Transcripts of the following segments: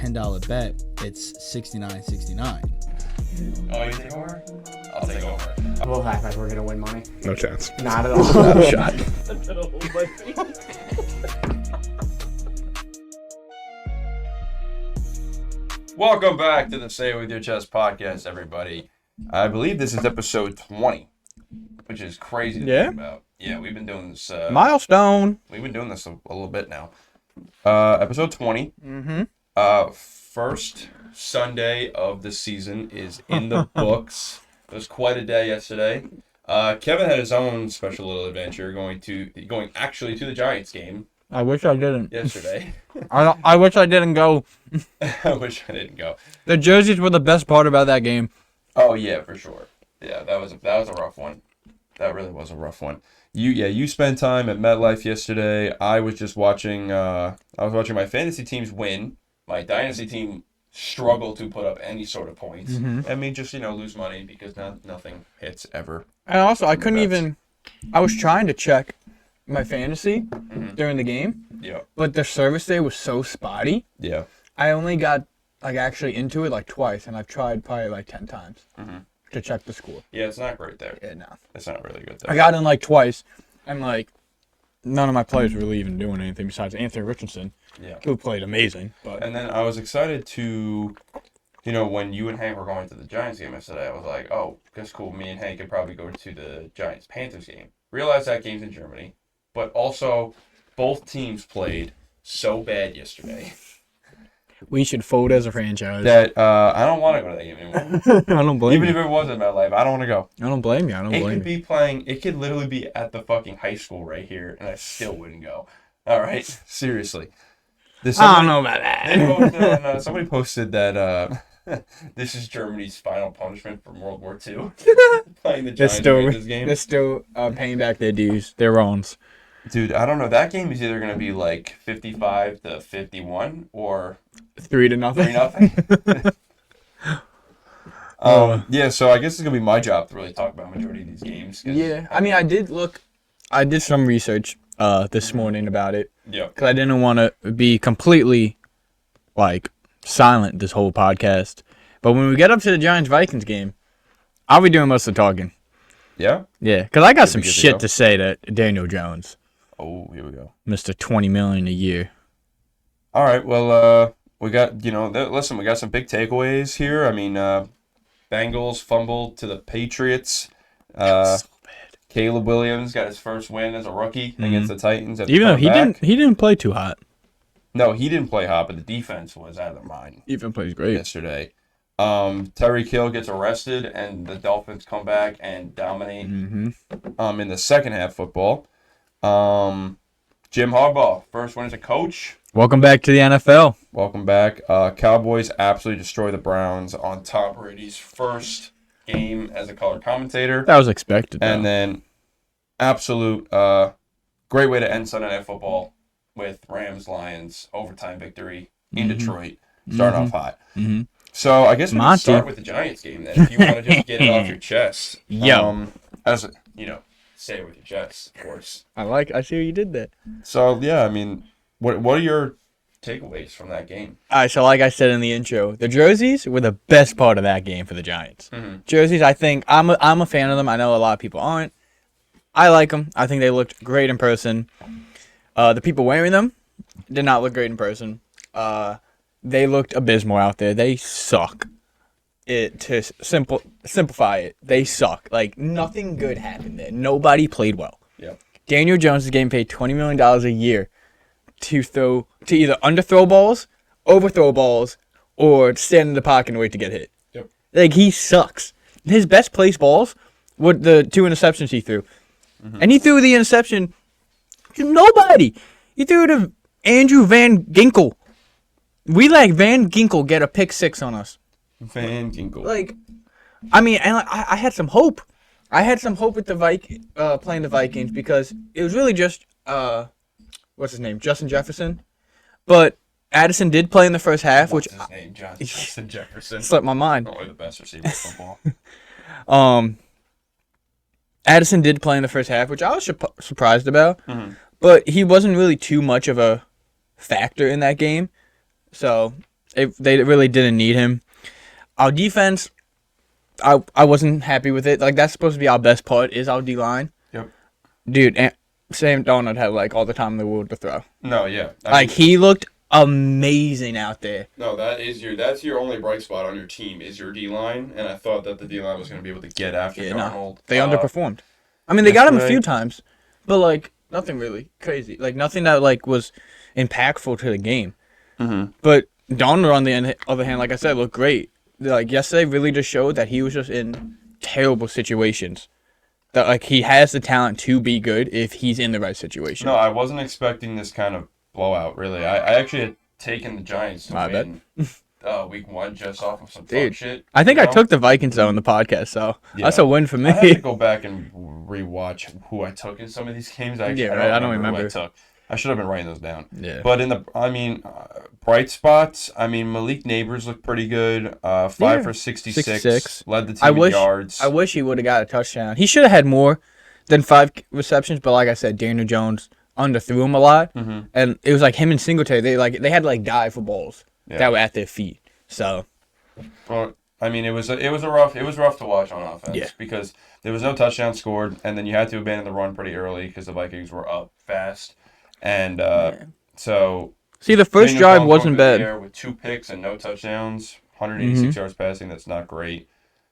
$10 bet, it's $69.69. Oh, you take over? I'll take over. We'll act like we're gonna win money. No chance. Not at all. Not a shot. Welcome back to the Say It With Your Chest podcast, everybody. I believe this is episode 20, which is crazy to think about. Yeah, we've been doing this. Milestone. We've been doing this a little bit now. Episode 20. Mm-hmm. First Sunday of the season is in the books. It was quite a day yesterday. Kevin had his own special little adventure going actually to the Giants game. I wish I didn't. Yesterday. I wish I didn't go. I wish I didn't go. The jerseys were the best part about that game. Oh yeah, for sure. Yeah, that was a rough one. That really was a rough one. You spent time at MetLife yesterday. I was just watching. I was watching my fantasy teams win. My dynasty team struggle to put up any sort of points. Mm-hmm. And me just lose money because nothing hits ever. And also, I couldn't even. I was trying to check my fantasy during the game. Yeah. But the service day was so spotty. Yeah. I only got actually into it twice, and I've tried probably 10 times to check the score. Yeah, it's not great there. Yeah, no. It's not really good there. I got in twice, and none of my players were really even doing anything besides Anthony Richardson, who played amazing. But and then I was excited to, when you and Hank were going to the Giants game yesterday, I was like, oh, that's cool. Me and Hank could probably go to the Giants-Panthers game. Realized that game's in Germany, but also both teams played so bad yesterday. we should fold as a franchise. That I don't want to go to that game anymore. I don't blame Even you. if it was in my life, I don't want to go. I don't blame you. I don't It blame could you. be playing. It could literally be at the fucking high school right here, and I still wouldn't go. All right, seriously. I don't know about that. Somebody posted that this is Germany's final punishment from World War II. Playing the Giants this game. They're still paying back their dues, their wrongs. Dude, I don't know. That game is either going to be 55-51 or 3-0. 3-0. Yeah, so I guess it's going to be my job to really talk about majority of these games. Yeah, I mean, I did some research this morning about it. Yeah. Because I didn't want to be completely, silent this whole podcast. But when we get up to the Giants-Vikings game, I'll be doing most of the talking. Yeah? Yeah, because I got some good to shit go. to say to Daniel Jones. Oh, here we go. Mr. $20 million a year. All right, well, we got, listen, we got some big takeaways here. I mean, Bengals fumbled to the Patriots. So bad. Caleb Williams got his first win as a rookie against the Titans. Even though he didn't play too hot. No, he didn't play hot, but the defense was out of their mind Even plays great. yesterday. Tyreek Hill gets arrested, and the Dolphins come back and dominate in the second half football. Jim Harbaugh, first win as a coach. Welcome back to the NFL. Welcome back. Cowboys absolutely destroy the Browns on Tom Brady's first game as a color commentator. That was expected, though. And then absolute great way to end Sunday Night Football with Rams-Lions overtime victory in Detroit. Starting off hot. Mm-hmm. So I guess we can Monty. start with the Giants game then, if you want to just get it off your chest. Yo. Say it with your chest, of course. I see what you did there. So, yeah, I mean, what are your takeaways from that game? All right, so like I said in the intro, the jerseys were the best part of that game for the Giants. Jerseys, I think, I'm a fan of them. I know a lot of people aren't. I like them. I think they looked great in person. The people wearing them did not look great in person. They looked abysmal out there. They suck. To simplify it, they suck. Nothing good happened there. Nobody played well. Yeah. Daniel Jones is getting paid $20 million a year to either underthrow balls, overthrow balls, or stand in the pocket and wait to get hit. Yep. He sucks. His best placed balls were the 2 interceptions he threw. And he threw the interception to nobody. He threw it to Andrew Van Ginkel. We let Van Ginkel get a pick 6 on us. Van Ginkel. I had some hope. I had some hope with the playing the Vikings because it was really just what's his name, Justin Jefferson, but Addison did play in the first half, What's his name? Justin Jefferson. Slipped my mind. Probably the best receiver in football. Addison did play in the first half, which I was surprised about, but he wasn't really too much of a factor in that game. So They really didn't need him. Our defense, I wasn't happy with it. Like, that's supposed to be our best part, is our D-line. Yep. Dude, and Sam Darnold had, like, all the time in the world to throw. No, yeah. I mean, he looked amazing out there. No, that's your only bright spot on your team is your D-line, and I thought that the D-line was going to be able to get after Darnold. They underperformed. I mean, they got him a few yesterday. times, but, like, nothing really crazy. Like, nothing that, like, was impactful to the game. Mm-hmm. But Darnold, on the other hand, like I said, looked great. Like, yesterday really just showed that he was just in terrible situations. That, like, he has the talent to be good if he's in the right situation. No, I wasn't expecting this kind of blowout, really. I actually had taken the Giants to win week 1 just off of some fuck shit. I think I took the Vikings, though, in the podcast, so that's a win for me. I have to go back and rewatch who I took in some of these games. I don't remember who I took. I should have been writing those down. Yeah. But bright spots, Malik Neighbors looked pretty good. 5 for 66. Led the team in yards. I wish he would have got a touchdown. He should have had more than 5 receptions, but like I said, Daniel Jones underthrew him a lot. Mm-hmm. And it was like him and Singletary, they had to like dive for balls that were at their feet. So well, it was rough to watch on offense because there was no touchdown scored, and then you had to abandon the run pretty early because the Vikings were up fast. And so see, the first drive wasn't bad. With 2 picks and no touchdowns, 186 yards passing. That's not great.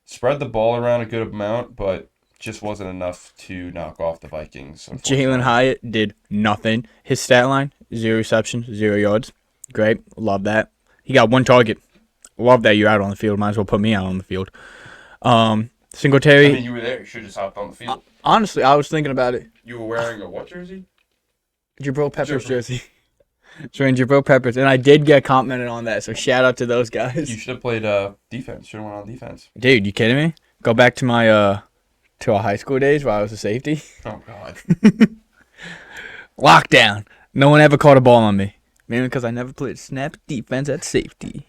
Spread the ball around a good amount, but just wasn't enough to knock off the Vikings. Jalen Hyatt did nothing. His stat line: 0 receptions, 0 yards. Great, love that. He got 1 target. Love that you're out on the field. Might as well put me out on the field. Singletary. You were there. You should have just hopped on the field. Honestly, I was thinking about it. You were wearing a what jersey? Jabril Peppers jersey. Wearing Jabril Peppers, and I did get complimented on that, so shout out to those guys. You should have played defense. Should have went on defense. Dude, you kidding me? Go back to my to our high school days where I was a safety. Oh God. Lockdown. No one ever caught a ball on me. Maybe because I never played snap defense at safety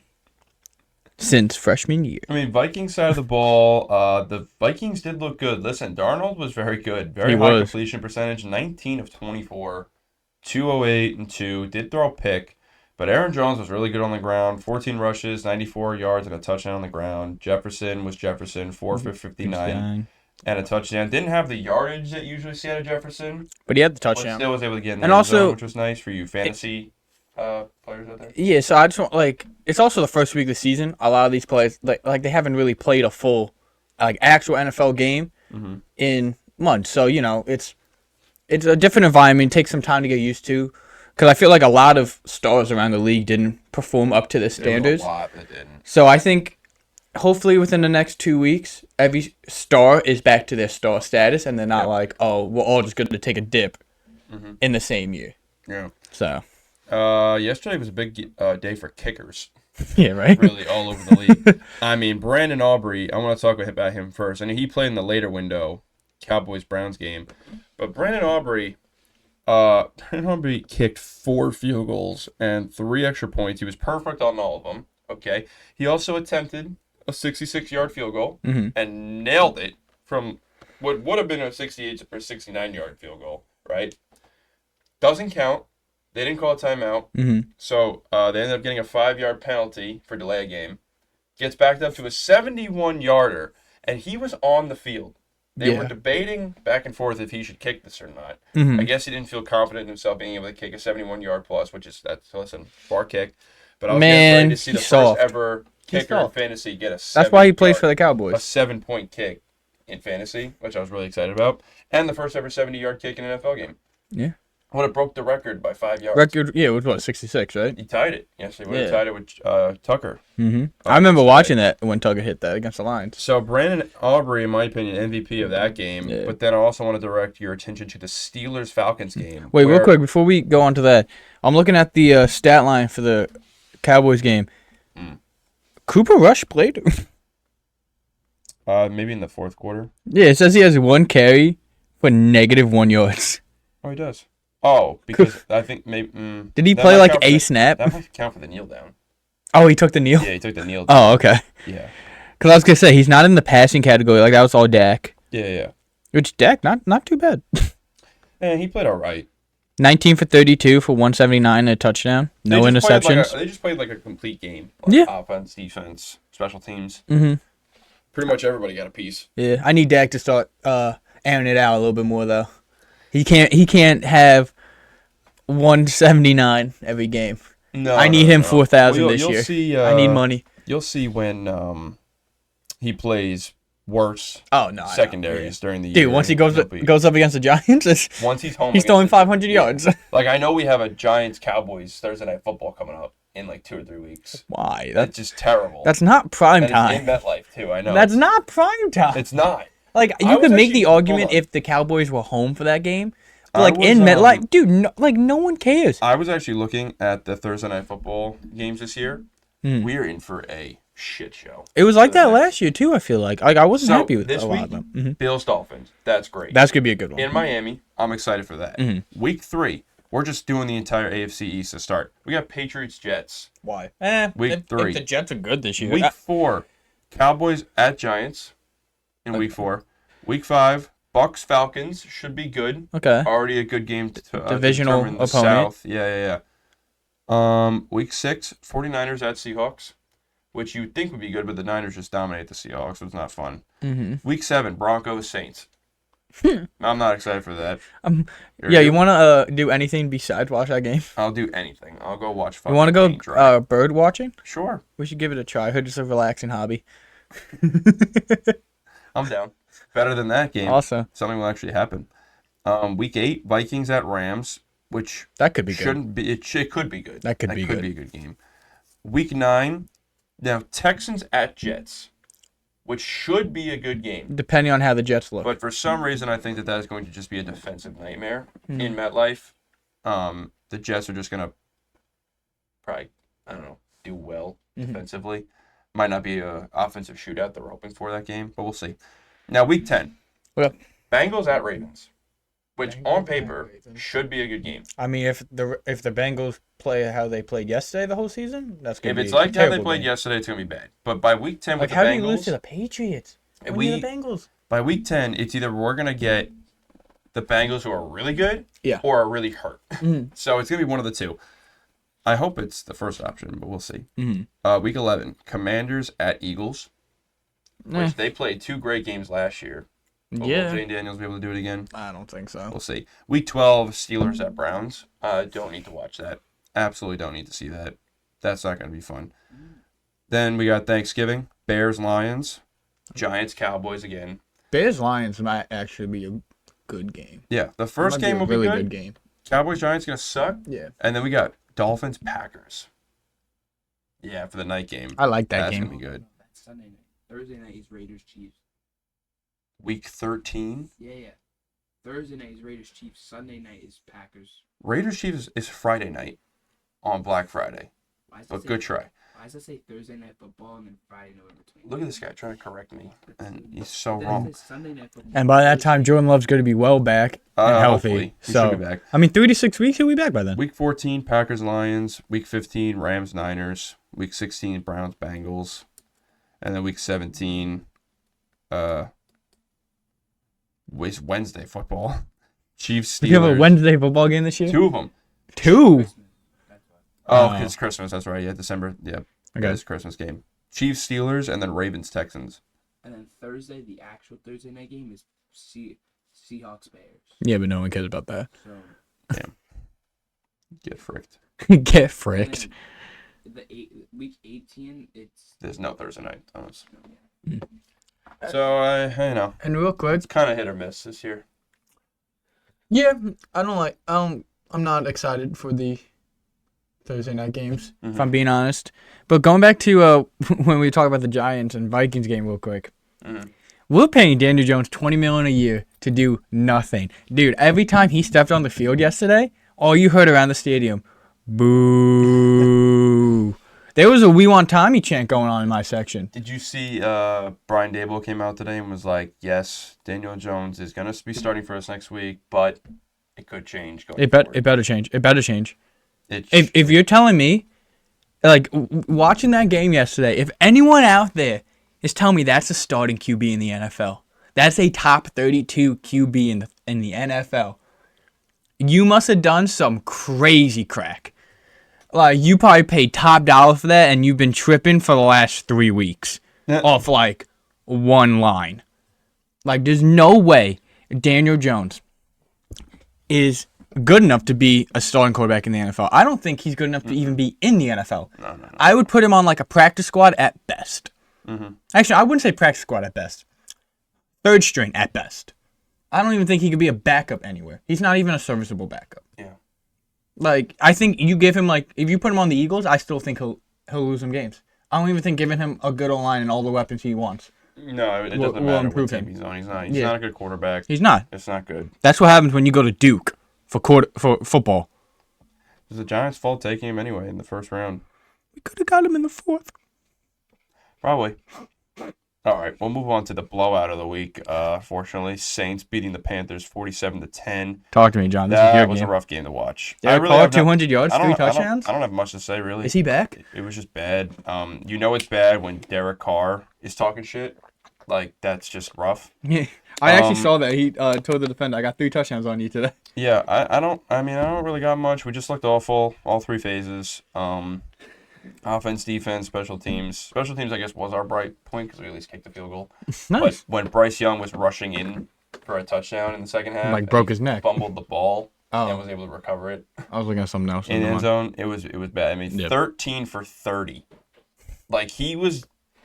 since freshman year. Vikings side of the ball, the Vikings did look good. Listen, Darnold was very good. Very high completion percentage, 19 of 24, 208 and 2. Did throw a pick, but Aaron Jones was really good on the ground. 14 rushes, 94 yards, and a touchdown on the ground. Jefferson was 4 for 59 and a touchdown. Didn't have the yardage that you usually see out of Jefferson, but he had the touchdown. But still was able to get in the end zone, which was nice for you fantasy players out there. Yeah, so I just want it's also the first week of the season. A lot of these players like they haven't really played a full actual NFL game in months. So it's a different environment. It takes some time to get used to. Because I feel like a lot of stars around the league didn't perform up to the standards. There was a lot that didn't. So I think hopefully within the next 2 weeks, every star is back to their star status, and they're not we're all just going to take a dip in the same year. Yeah. So. Yesterday was a big day for kickers. Yeah, right? Really all over the league. Brandon Aubrey, I want to talk about him first. He played in the later window, Cowboys-Browns game. But Brandon Aubrey kicked 4 field goals and 3 extra points. He was perfect on all of them. Okay. He also attempted a 66-yard field goal and nailed it from what would have been a 68 or 69-yard field goal, right? Doesn't count. They didn't call a timeout. So they ended up getting a 5-yard penalty for delay a game. Gets backed up to a 71-yarder, and he was on the field. They were debating back and forth if he should kick this or not. I guess he didn't feel confident in himself being able to kick a 71-yard plus, bar kick. But I was ready to see the first ever kicker in fantasy get a 7 That's why he plays for the Cowboys. A 7-point kick in fantasy, which I was really excited about. And the first ever 70-yard kick in an NFL game. Yeah. Would have broke the record by 5 yards. It was what, 66, right? He tied it. Yes, he would have tied it with Tucker. I remember watching that when Tucker hit that against the Lions. So Brandon Aubrey, in my opinion, MVP of that game. Yeah. But then I also want to direct your attention to the Steelers-Falcons game. Wait, real quick, before we go on to that, I'm looking at the stat line for the Cowboys game. Cooper Rush played? Maybe in the fourth quarter. Yeah, it says he has 1 carry for -1 yards. Oh, he does. Oh, because I think maybe... Did he play a snap? That might count for the kneel down. Oh, he took the kneel? Yeah, he took the kneel down. Oh, okay. Yeah. Because I was going to say, he's not in the passing category. That was all Dak. Yeah. Which, Dak, not too bad. And he played all right. 19 for 32 for 179 and a touchdown. No interceptions. They just played like a complete game. Yeah. Offense, defense, special teams. Mm-hmm. Pretty much everybody got a piece. Yeah, I need Dak to start airing it out a little bit more though. He can't have 179 every game. No, I need him 4,000 Well, this you'll year. See, I need money. You'll see when he plays worse secondaries during the year. Dude, once he goes up against the Giants, once he's home, he's throwing 500 yards. Like, I know we have a Giants-Cowboys Thursday Night Football coming up in like 2 or 3 weeks. Why? That's just terrible. That's not prime time. It's in MetLife too. I know. That's not prime time. It's not. Like, you could make the argument if the Cowboys were home for that game. But, like, was, in MetLife, dude, no one cares. I was actually looking at the Thursday Night Football games this year. We're in for a shit show. It was like that last year, too, I feel like. I wasn't happy with a lot of them. Mm-hmm. Bills-Dolphins. That's great. That's going to be a good one. In Miami, I'm excited for that. Mm-hmm. Week 3, we're just doing the entire AFC East to start. We got Patriots-Jets. Why? Week 3. If the Jets are good this year. Week 4, Cowboys at Giants in Week 4. Week 5, Bucks-Falcons should be good. Okay. Already a good game to divisional determine the opponent. South. Yeah. Week 6, 49ers at Seahawks, which you'd think would be good, but the Niners just dominate the Seahawks, so it's not fun. Mm-hmm. Week 7, Broncos-Saints. I'm not excited for that. You want to do anything besides watch that game? I'll do anything. I'll go watch. You want to go bird watching? Sure. We should give it a try. I heard it's a relaxing hobby. I'm down. Better than that game. Awesome. Something will actually happen. Week 8, Vikings at Rams, which that could be shouldn't be. It could be good. That could be a good game. Week 9, now Texans at Jets, which should be a good game. Depending on how the Jets look. But for some reason, I think that is going to just be a defensive nightmare in MetLife. The Jets are just going to probably, do well defensively. Might not be an offensive shootout they're hoping for that game, but we'll see. Now, Week 10. Okay. Bengals at Ravens, which on paper should be a good game. I mean, if the Bengals play how they played yesterday the whole season, that's going to be If it's like how they played yesterday, it's going to be bad. But by Week 10 with the Bengals... How do you lose to the Patriots? The Bengals? By Week 10, it's either we're going to get the Bengals who are really good or are really hurt. So it's going to be one of the two. I hope it's the first option, but we'll see. Week 11, Commanders at Eagles, which they played 2 great games last year. Will Jane Daniels be able to do it again? I don't think so. We'll see. Week 12, Steelers at Browns. Don't need to watch that. Absolutely don't need to see that. That's not going to be fun. Then we got Thanksgiving, Bears, Lions, Giants, Cowboys again. Bears, Lions might actually be a good game. Yeah, the first game will be really good. Good game. Cowboys, Giants going to suck. Yeah. And then we got Dolphins, Packers. Yeah, for the night game. I like that game. That's going to be good. That's Sunday night. Thursday night is Raiders, Chiefs. Week 13. Yeah. Thursday night is Raiders, Chiefs. Sunday night is Packers. Raiders, Chiefs is Friday night on Black Friday. But good try. Why does it say Thursday night football and then Friday November 20th? Look at this guy trying to correct me. And he's so wrong. Sunday night football. And by that time, Jordan Love's going to be well back and healthy. Hopefully. He so, should be back. I mean, 3 to 6 weeks, he'll be back by then. Week 14, Packers, Lions. Week 15, Rams, Niners. Week 16, Browns, Bengals. And then week 17, Wednesday football. Chiefs, Steelers. You have a Wednesday football game this year? 2 of them. 2? Oh, it's Christmas. That's right. Yeah, December. Yeah. Okay. It's Christmas game. Chiefs, Steelers, and then Ravens, Texans. And then Thursday, the actual Thursday night game is Seahawks, Bears. Yeah, but no one cares about that. So, Damn. Get fricked. Get fricked. Week 18, There's no Thursday night. Thomas. Yeah. So, And real quick. It's kind of hit or miss this year. Yeah, I'm not excited for the Thursday night games, if I'm being honest. But going back to when we talk about the Giants and Vikings game real quick. We're paying Daniel Jones $20 million a year to do nothing. Dude, every time he stepped on the field yesterday, all you heard around the stadium, boo. There was a "We Want Tommy" chant going on in my section. Did you see Brian Daboll came out today and was like, yes, Daniel Jones is going to be starting for us next week, but it could change going forward. It better change. It better change. If you're telling me, like, watching that game yesterday, if anyone out there is telling me that's a starting QB in the NFL, that's a top 32 QB in the NFL, you must have done some crazy crack. Like, you probably paid top dollar for that, and you've been tripping for the last 3 weeks off, like, one line. Like, there's no way Daniel Jones is good enough to be a starting quarterback in the NFL. I don't think he's good enough to even be in the NFL. No. I would put him on, like, a practice squad at best. Actually, I wouldn't say practice squad at best. Third string at best. I don't even think he could be a backup anywhere. He's not even a serviceable backup. Yeah. Like, I think you give him, like, if you put him on the Eagles, I still think he'll lose some games. I don't even think giving him a good O-line and all the weapons he wants. No, it doesn't will matter improve what team him. he's on. He's not a good quarterback. He's not. It's not good. That's what happens when you go to Duke for football. It was the Giants' fault taking him anyway in the first round. We could have got him in the fourth. Probably. All right, we'll move on to the blowout of the week. Fortunately, Saints beating the Panthers 47-10. Talk to me, John. This is your That was game. a rough game to watch. Derek Carr, 200 yards, 3 touchdowns. I don't have much to say, really. Is he back? It was just bad. You know it's bad when Derek Carr is talking shit. Like, that's just rough. Yeah, I actually saw that. He told the defender, "I got 3 touchdowns on you today." Yeah, I don't really got much. We just looked awful, all 3 phases. Offense, defense, special teams. Special teams, I guess, was our bright point because we at least kicked the field goal. Nice. But when Bryce Young was rushing in for a touchdown in the second half, Like, broke his neck. fumbled the ball, Oh. and was able to recover it I was looking at something else. in the end zone. It was bad. I mean, Yep. 13 for 30. Like, he was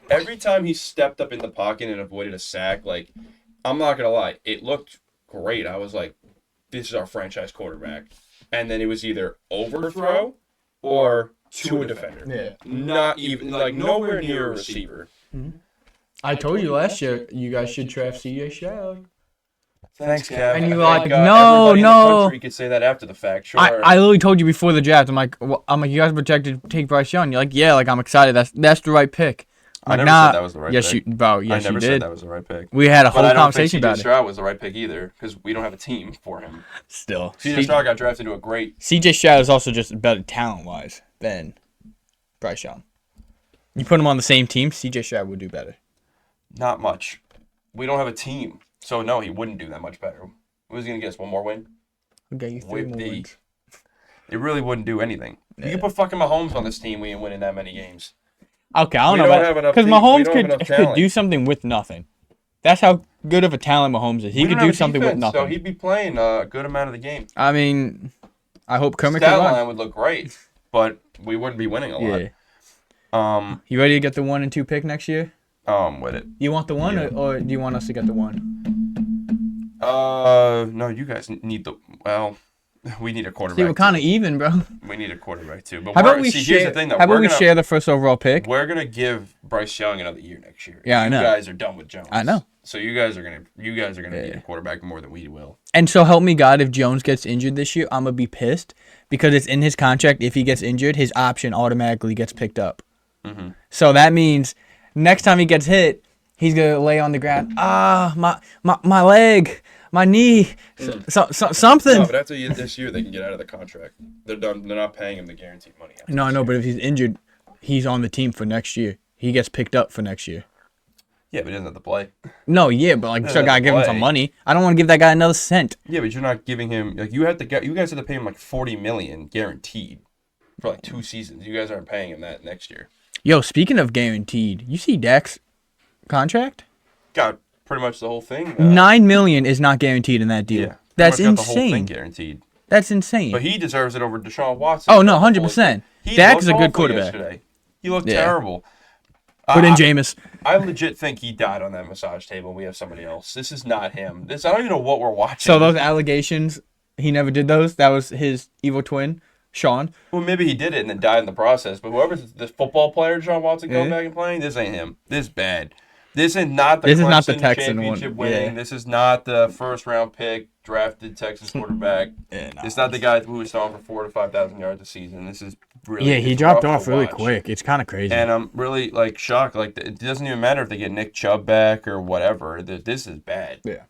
every time he stepped up in the pocket and avoided a sack. Like, I'm not gonna lie, it looked great. I was like, this is our franchise quarterback. And then it was either overthrow or to a defender. Yeah. Not even, like, nowhere near a receiver. I told you last year you guys should draft C.J. Stroud. Thanks, Kev. And you were I like, think, no, everybody in the no. country could say that after the fact. Sure. I literally told you before the draft. I'm like, you guys projected to take Bryce Young. You're like, yeah, like I'm excited. That's the right pick. I I'm never like, said that was the right yes, pick. You, bro, yes, I never you said did. that was the right pick. We had a But whole I don't think conversation C.J. about it. Stroud was the right pick either because we don't have a team for him. Still, C.J. Stroud got drafted to a great. C.J. Stroud is also just better talent-wise than Bryce Young. You put him on the same team, C.J. Stroud would do better. Not much. We don't have a team. So, no, he wouldn't do that much better. What was he going to get us? One more win? I'll get you 3 Whip more D. wins. It really wouldn't do anything. Yeah. You could put fucking Mahomes on this team. We ain't winning that many games. Okay, I We don't don't know. have enough Because team- we Mahomes don't have enough could talent. do something with nothing. That's how good of a talent Mahomes is. He We could don't do have a something with defense, nothing. So, he'd be playing a good amount of the game. I mean, I hope Kermit Stat can run. line would look great, but we wouldn't be winning a lot. Yeah. You ready to get the 1 and 2 pick next year? With it. You want the 1 or do you want us to get the 1? No, you guys need we need a quarterback. See, we're kind of even, bro. We need a quarterback too. But How about we here's share? the thing, though. How about We're we gonna- share the first overall pick? We're gonna give Bryce Young another year next year. Yeah, I know. You guys are done with Jones. I know. So you guys are gonna need a quarterback more than we will. And so help me God, if Jones gets injured this year, I'm gonna be pissed because it's in his contract. If he gets injured, his option automatically gets picked up. Mm-hmm. So that means next time he gets hit, he's gonna lay on the ground. My leg, my knee, something. No, but after this year, they can get out of the contract. They're done. They're not paying him the guaranteed money. No, I know, but if he's injured, he's on the team for next year. He gets picked up for next year. Yeah, but he doesn't have to play. No, yeah, but like, still gotta give him some money. I don't want to give that guy another cent. Yeah, but you're not giving him like you guys have to pay him like $40 million guaranteed for like 2 seasons. You guys aren't paying him that next year. Yo, speaking of guaranteed, you see Dak's contract? Got pretty much the whole thing. $9 million is not guaranteed in that deal. Yeah, That's pretty much got the whole thing insane. guaranteed. That's insane. But he deserves it over Deshaun Watson. Oh no, 100%. He Dak looked is a good awful quarterback. yesterday. He looked Yeah. terrible. Put in Jameis. I legit think he died on that massage table. We have somebody else. This is not him. I don't even know what we're watching. So those allegations, he never did those. That was his evil twin, Sean. Well, maybe he did it and then died in the process. But whoever's this football player, Deshaun Watson, going Yeah. back and playing, this ain't him. This is bad. This is not the This is not the Clemson Texan one. championship winning. Yeah. This is not the first round pick drafted Texas quarterback. Yeah, no. It's not the guy who was throwing for 4,000 to 5,000 yards a season. This is really Yeah, he it's dropped rough off to really watch. quick. It's kind of crazy. And I'm really like shocked. Like it doesn't even matter if they get Nick Chubb back or whatever. This is bad. Yeah.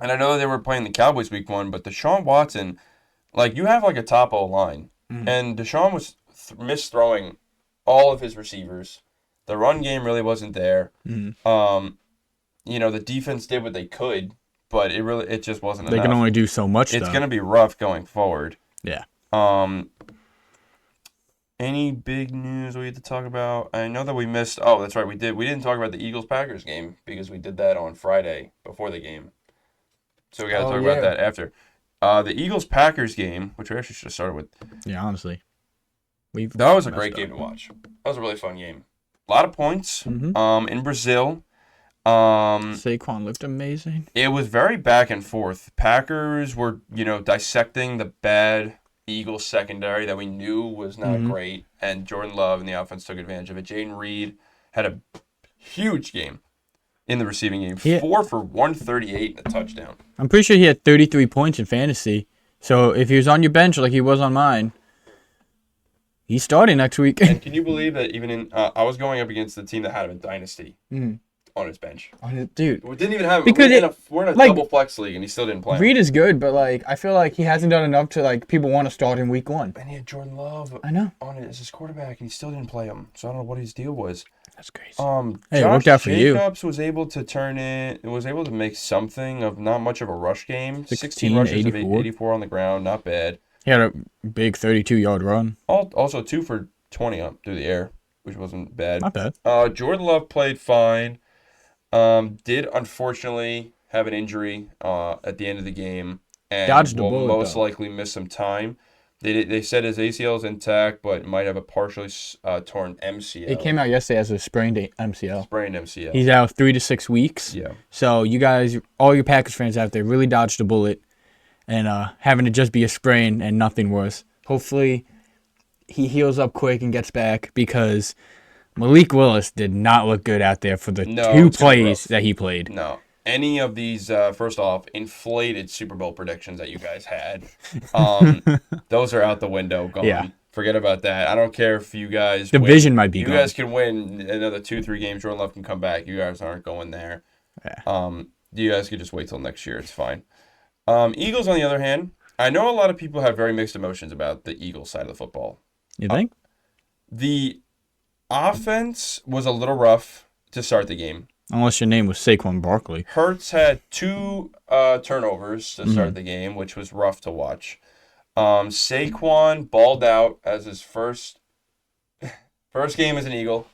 And I know they were playing the Cowboys week 1, but Deshaun Watson, like you have like a top O line, and Deshaun was misthrowing all of his receivers. The run game really wasn't there. The defense did what they could but it just wasn't They enough. can only do so much. It's gonna be rough going forward. Yeah. Any big news we had to talk about? I know that we missed. Oh, that's right, we did. We didn't talk about the Eagles-Packers game because we did that on Friday before the game. So we got to talk about that after. The Eagles-Packers game, which we actually should have started with. Yeah, honestly. That was a great game to watch. That was a really fun game. A lot of points. In Brazil. Saquon looked amazing. It was very back and forth. Packers were, dissecting the bad Eagles secondary that we knew was not great, and Jordan Love and the offense took advantage of it. Jaden Reed had a huge game in the receiving game. 4 for 138 and a touchdown. I'm pretty sure he had 33 points in fantasy. So if he was on your bench like he was on mine, he's starting next week. And can you believe that even in I was going up against the team that had him in Dynasty on his bench. Dude. We didn't even have him. Because we're in a double flex league, and he still didn't play. Reed is good, but I feel like he hasn't done enough to people want to start in week 1. And he had Jordan Love I know. on it as his quarterback, and he still didn't play him. So I don't know what his deal was. That's crazy. Hey, it worked out for you. Jacobs was able to make something of not much of a rush game. 16 rushes 84. of 84 on the ground, not bad. He had a big 32-yard run. Also 2 for 20 up through the air, which wasn't bad. Not bad. Jordan Love played fine. Did unfortunately have an injury at the end of the game, and Dodged the will bullet, most though. likely miss some time. They said his ACL is intact, but might have a partially torn MCL. It came out yesterday as a sprained MCL. Sprained MCL. He's out 3 to 6 weeks. Yeah. So you guys, all your Packers fans out there, really dodged a bullet, and having to just be a sprain and nothing worse. Hopefully, he heals up quick and gets back, because Malik Willis did not look good out there for the 2 plays that he played. No. Any of these, first off, inflated Super Bowl predictions that you guys had, those are out the window. Gone. Yeah. Forget about that. I don't care if you guys Division might be You gone. guys can win another 2-3 games. Jordan Love can come back. You guys aren't going there. Yeah. You guys could just wait till next year. It's fine. Eagles, on the other hand, I know a lot of people have very mixed emotions about the Eagles side of the football. You think? The offense was a little rough to start the game. Unless your name was Saquon Barkley. Hurts had 2 turnovers to start the game, which was rough to watch. Saquon balled out as his first game as an Eagle.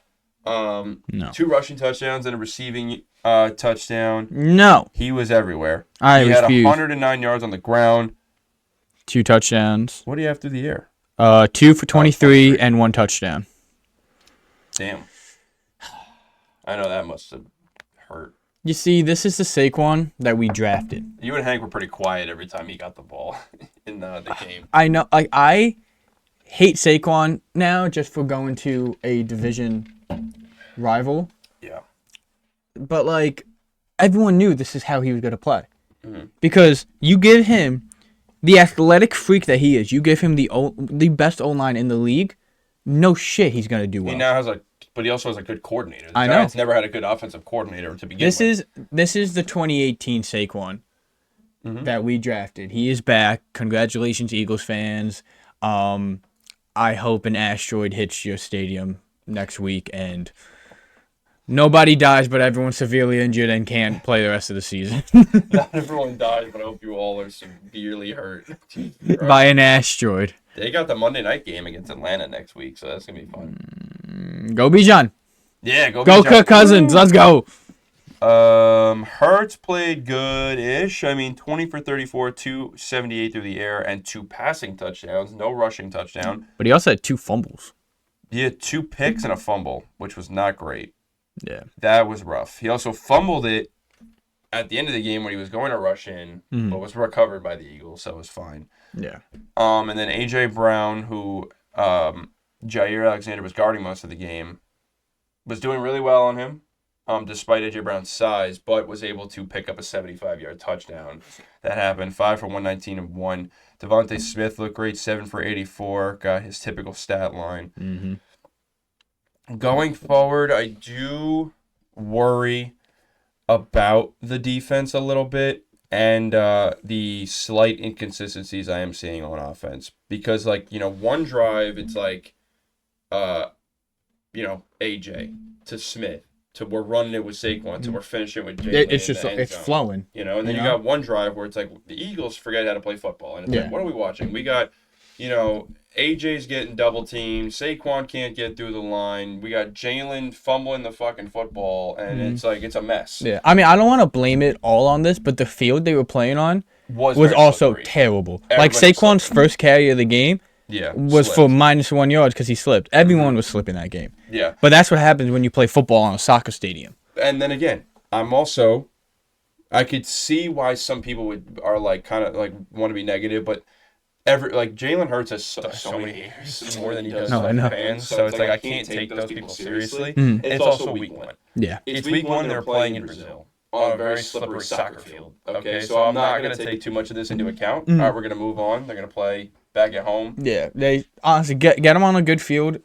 No. 2 rushing touchdowns and a receiving touchdown. No. He was everywhere. I He had refuse. 109 yards on the ground. 2 touchdowns. What do you have through the air? 2 for 23 and 1 touchdown. Damn. I know that must have hurt. You see, this is the Saquon that we drafted. You and Hank were pretty quiet every time he got the ball in the game. I know. I hate Saquon now just for going to a division rival. Yeah. But everyone knew this is how he was going to play. Because you give him the athletic freak that he is, you give him the best O-line in the league, no shit he's going to do well. He now has but he also has a good coordinator. The I know. Giants never had a good offensive coordinator to begin with. This is the 2018 Saquon that we drafted. He is back. Congratulations, Eagles fans. I hope an asteroid hits your stadium next week and nobody dies, but everyone's severely injured and can't play the rest of the season. Not everyone dies, but I hope you all are severely hurt. By an asteroid. They got the Monday night game against Atlanta next week, so that's going to be fun. Go Bijan. Yeah, go Go Bijan. Kirk Cousins. Let's go. Hurts played good-ish. 20 for 34, 278 through the air, and 2 passing touchdowns. No rushing touchdown. But he also had 2 fumbles. He had 2 picks and a fumble, which was not great. Yeah. That was rough. He also fumbled it at the end of the game when he was going to rush in, but was recovered by the Eagles, so it was fine. Yeah. And then A.J. Brown, who Jair Alexander was guarding most of the game, was doing really well on him, despite A.J. Brown's size, but was able to pick up a 75-yard touchdown. That happened, 5 for 119 and 1. Devontae Smith looked great, 7 for 84, got his typical stat line. Going forward, I do worry about the defense a little bit and the slight inconsistencies I am seeing on offense. Because, one drive, it's AJ to Smith to we're running it with Saquon to we're finishing it with Jalen. It's just it's flowing. You know, and then you got one drive where it's like the Eagles forget how to play football, and it's like, what are we watching? We got, you know, AJ's getting double teamed. Saquon can't get through the line. We got Jalen fumbling the fucking football, and it's like it's a mess. Yeah, I mean, I don't want to blame it all on this, but the field they were playing on was also terrible. Like Saquon's first carry of the game was for -1 yards because he slipped. Everyone was slipping that game. Yeah. But that's what happens when you play football on a soccer stadium. And then again, I could see why some people are like kind of like want to be negative, but Jalen Hurts has so many haters more than he does fans. So it's like I can't take those people seriously. It's also week 1. Yeah. It's week 1. They're playing in Brazil on a very slippery soccer field. Okay, so I'm not going to take too much of this into account. All right, we're going to move on. They're going to play back at home. Yeah, they honestly get them on a good field.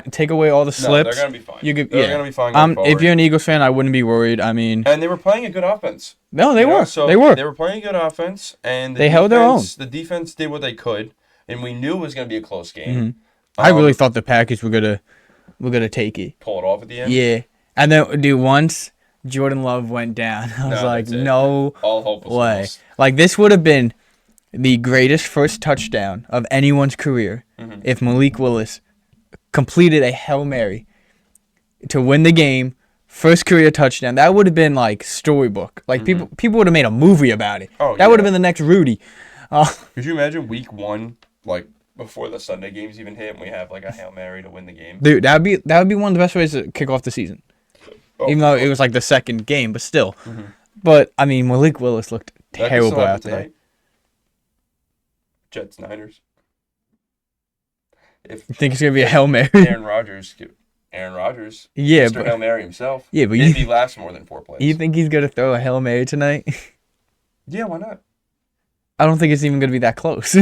Take away all the slips. They're going to be fine. They're going to be fine going forward. If you're an Eagles fan, I wouldn't be worried. I mean, and they were playing a good offense. No, they were. So they were. They were playing a good offense, and they held their own. The defense did what they could, and we knew it was going to be a close game. I really thought the Packers were gonna take it. Pull it off at the end. Yeah, and then once Jordan Love went down, I was like, no all hope was way. lost. Like this would have been the greatest first touchdown of anyone's career if Malik Willis completed a Hail Mary to win the game, first career touchdown. That would have been like storybook. Like people would have made a movie about it. That would have been the next Rudy. Could you imagine week 1, like before the Sunday games even hit, and we have like a Hail Mary to win the game? Dude, that would be one of the best ways to kick off the season. Even though it was like the second game, but still. But I mean, Malik Willis looked terrible out there. Jets Niners. You think it's gonna be a Hail Mary? Aaron Rodgers. Yeah, Mr. Hail Mary himself. Yeah, but maybe he lasts more than 4 plays. You think he's gonna throw a Hail Mary tonight? Yeah, why not? I don't think it's even gonna be that close.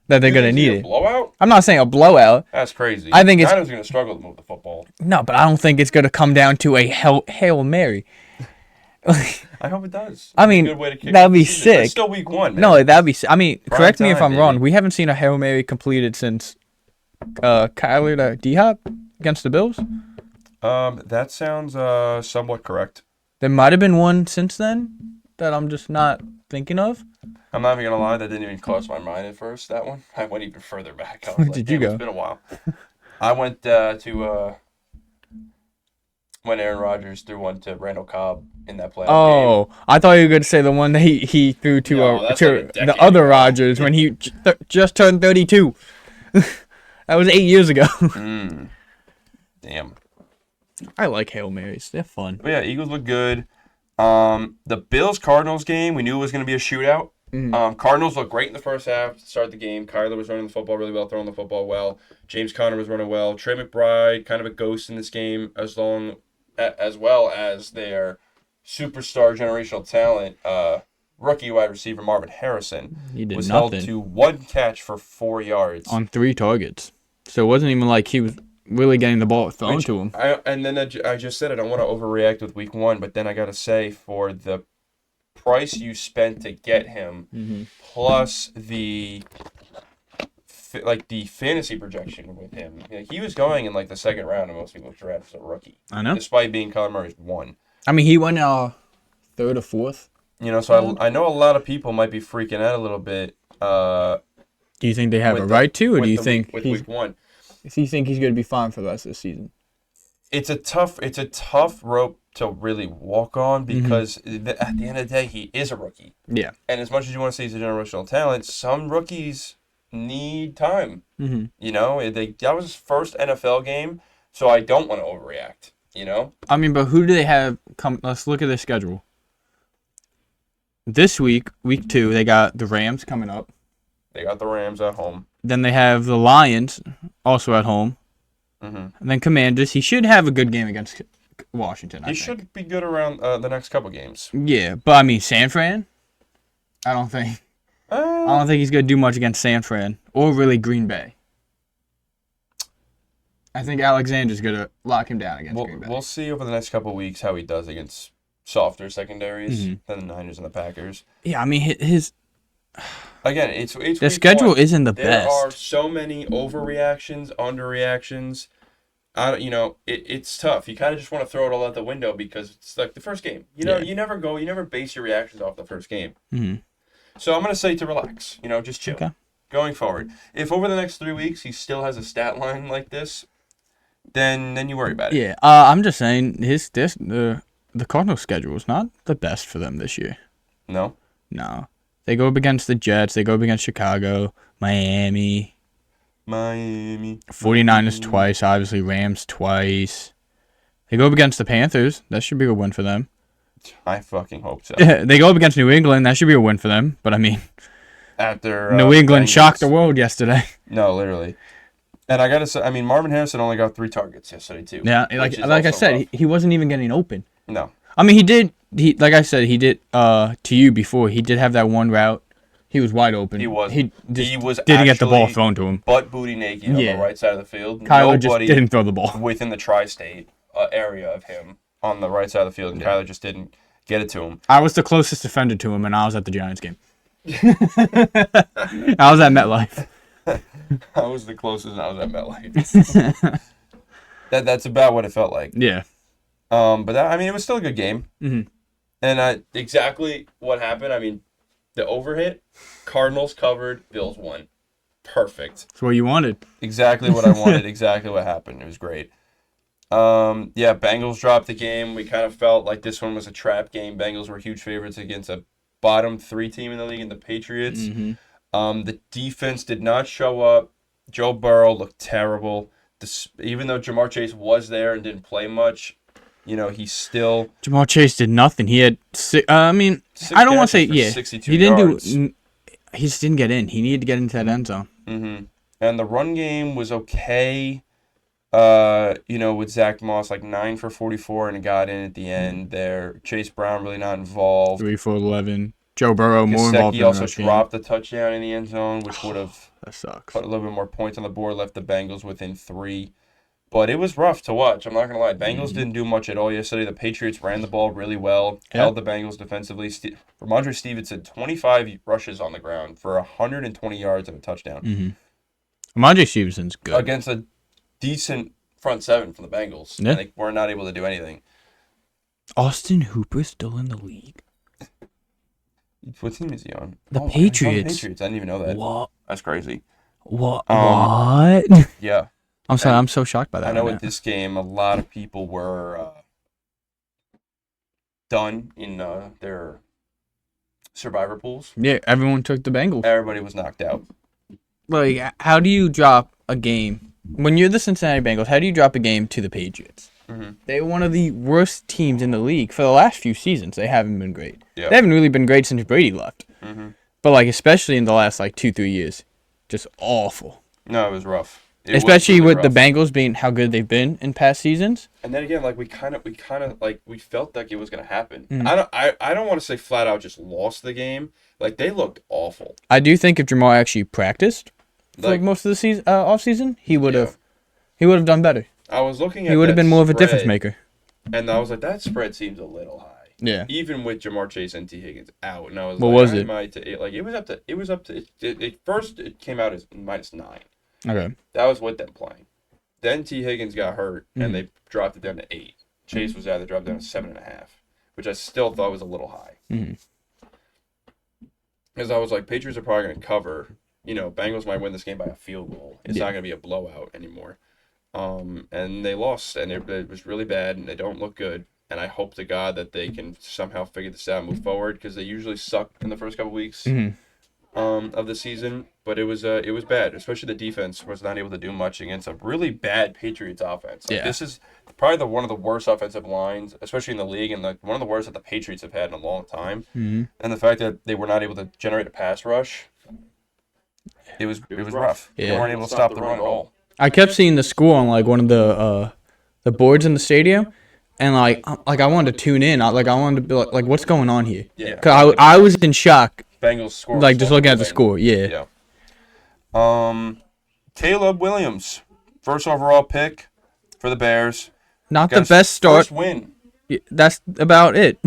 That they're gonna need it. Blowout? I'm not saying a blowout. That's crazy. I think Niners gonna struggle to move the football. No, but I don't think it's gonna come down to a Hail Mary. I hope it does. I mean, that'd be sick. It's still week 1, man. No, that'd be sick. I mean, correct me if I'm wrong. Baby. We haven't seen a Hail Mary completed since Kyler to D-Hop against the Bills. That sounds somewhat correct. There might have been one since then that I'm just not thinking of. I'm not even gonna lie, that didn't even cross my mind at first. That one, I went even further back. Where did you go? It's been a while. I went to when Aaron Rodgers threw one to Randall Cobb in that playoff game. I thought you were going to say the one that he threw to the other Rodgers when he just turned 32. That was 8 years ago. Damn. I like Hail Marys. They're fun. But yeah, Eagles look good. The Bills-Cardinals game, we knew it was going to be a shootout. Cardinals looked great in the first half to start the game. Kyler was running the football really well, throwing the football well. James Conner was running well. Trey McBride, kind of a ghost in this game, as well as their superstar generational talent, rookie wide receiver Marvin Harrison. He did was nothing. held to 1 catch for 4 yards. On 3 targets. So it wasn't even like he was really getting the ball thrown to him. I just said I don't want to overreact with week 1, but then I got to say, for the price you spent to get him, plus the fantasy projection with him, he was going in like the second round of most people's drafts as a rookie. I know. Despite being Kyler Murray's 1. I mean, he went 3rd or 4th. So I know a lot of people might be freaking out a little bit. Do you think they have a right to, or do you think with week 1? Do you think he's going to be fine for the rest of the season? It's a tough rope to really walk on because at the end of the day, he is a rookie. Yeah. And as much as you want to say he's a generational talent, some rookies need time. That was his first NFL game, so I don't want to overreact. I mean, but who do they have come? Let's look at their schedule. This week 2, they got the Rams coming up. They got the Rams at home. Then they have the Lions also at home. And then Commanders. He should have a good game against Washington. He should be good around the next couple games. Yeah, but I mean San Fran. I don't think he's gonna do much against San Fran or really Green Bay. I think Alexander's gonna lock him down against Green Bay. We'll see over the next couple of weeks how he does against softer secondaries than the Niners and the Packers. Yeah, I mean his. Again, it's the schedule isn't the best. There are so many overreactions, underreactions. it's tough. You kind of just want to throw it all out the window because it's like the first game. You never base your reactions off the first game. Mm-hmm. So I'm gonna say to relax. Just chill. Okay. Going forward, if over the next 3 weeks he still has a stat line like this, then you worry about it. Yeah. I'm just saying the Cardinals' schedule is not the best for them this year. No. No. They go up against the Jets. They go up against Chicago, Miami. 49ers twice, obviously Rams twice. They go up against the Panthers. That should be a win for them. I fucking hope so. They go up against New England. That should be a win for them. But I mean, after New England Bengals. shocked the world yesterday. No, literally. And I gotta say, I mean, Marvin Harrison only got 3 targets yesterday too. Yeah, like I said, he wasn't even getting open. No. I mean, he did. Like I said, he did. To you before, he did have that one route. He was wide open. He was. He didn't get the ball thrown to him. Butt booty naked on the right side of the field. Kyler just didn't throw the ball within the tri-state area of him on the right side of the field, and Kyler just didn't get it to him. I was the closest defender to him, and I was at the Giants game. I was at MetLife. I was the closest, and I was at MetLife. That's about what it felt like. Yeah. But it was still a good game. Mm-hmm. And exactly what happened. I mean, the overhit, Cardinals covered, Bills won. Perfect. That's what you wanted. Exactly what I wanted. Exactly what happened. It was great. Bengals dropped the game. We kind of felt like this one was a trap game. Bengals were huge favorites against a bottom 3 team in the league, in the Patriots. Mm-hmm. The defense did not show up. Joe Burrow looked terrible. Even though Jamar Chase was there and didn't play much, he still... Jamar Chase did nothing. He had... I don't want to say... Yeah. 62 he didn't yards. He just didn't get in. He needed to get into that end zone. Mm-hmm. And the run game was okay. With Zach Moss, like 9 for 44, and it got in at the end there. Chase Brown really not involved. 3 for 11. Joe Burrow more involved in the also rush game. dropped the touchdown in the end zone, which would have that sucks. put a little bit more points on the board, left the Bengals within 3. But it was rough to watch. I'm not going to lie. Bengals didn't do much at all yesterday. The Patriots ran the ball really well, held the Bengals defensively. Ramondre Stevenson, 25 rushes on the ground for 120 yards and a touchdown. Mm-hmm. Ramondre Stevenson's good. Against a decent front 7 from the Bengals. Yeah. And they were not able to do anything. Austin Hooper's still in the league. What team is he on? The Patriots. Patriots. Patriots. I didn't even know that. What? That's crazy. What? Yeah. I'm sorry. I'm so shocked by that. I know with this game, a lot of people were done in their survivor pools. Yeah, everyone took the Bengals. Everybody was knocked out. Like, how do you drop a game? When you're the Cincinnati Bengals, how do you drop a game to the Patriots? Mm-hmm. They're one of the worst teams in the league. For the last few seasons, they haven't been great. Yeah. They haven't really been great since Brady left. Mm-hmm. But, especially in the last, 2-3 years. Just awful. No, it was rough. Especially with the Bengals being how good they've been in past seasons. And then again, we felt like it was gonna happen. Mm. I don't want to say flat out just lost the game. They looked awful. I do think if Jamar actually practiced for most of the season, off season, he would have done better. I was looking at he would have been more of a difference spread, maker. And I was like, that spread seems a little high. Yeah. Even with Jamar Chase and T. Higgins out, and I was What like, was I it? might it was up to first it came out as -9. Okay. That was with them playing. Then T. Higgins got hurt, and they dropped it down to 8. Chase was out. They dropped it down to 7.5, which I still thought was a little high. Because I was like, Patriots are probably going to cover. Bengals might win this game by a field goal. It's not going to be a blowout anymore. And they lost, and it was really bad, and they don't look good. And I hope to God that they can somehow figure this out and move forward, because they usually suck in the first couple weeks of the season. But it was bad, especially the defense was not able to do much against a really bad Patriots offense. This is probably one of the worst offensive lines, especially in the league, and one of the worst that the Patriots have had in a long time. And the fact that they were not able to generate a pass rush, it was rough. Yeah. They weren't able to stop the run at all. I kept seeing the score on one of the boards in the stadium, and I wanted to tune in. I wanted to be like, what's going on here? Yeah. Cause I was in shock. Bengals score. Just looking at the score. Yeah. Caleb Williams, first overall pick for the Bears. Not the best start. First win. That's about it.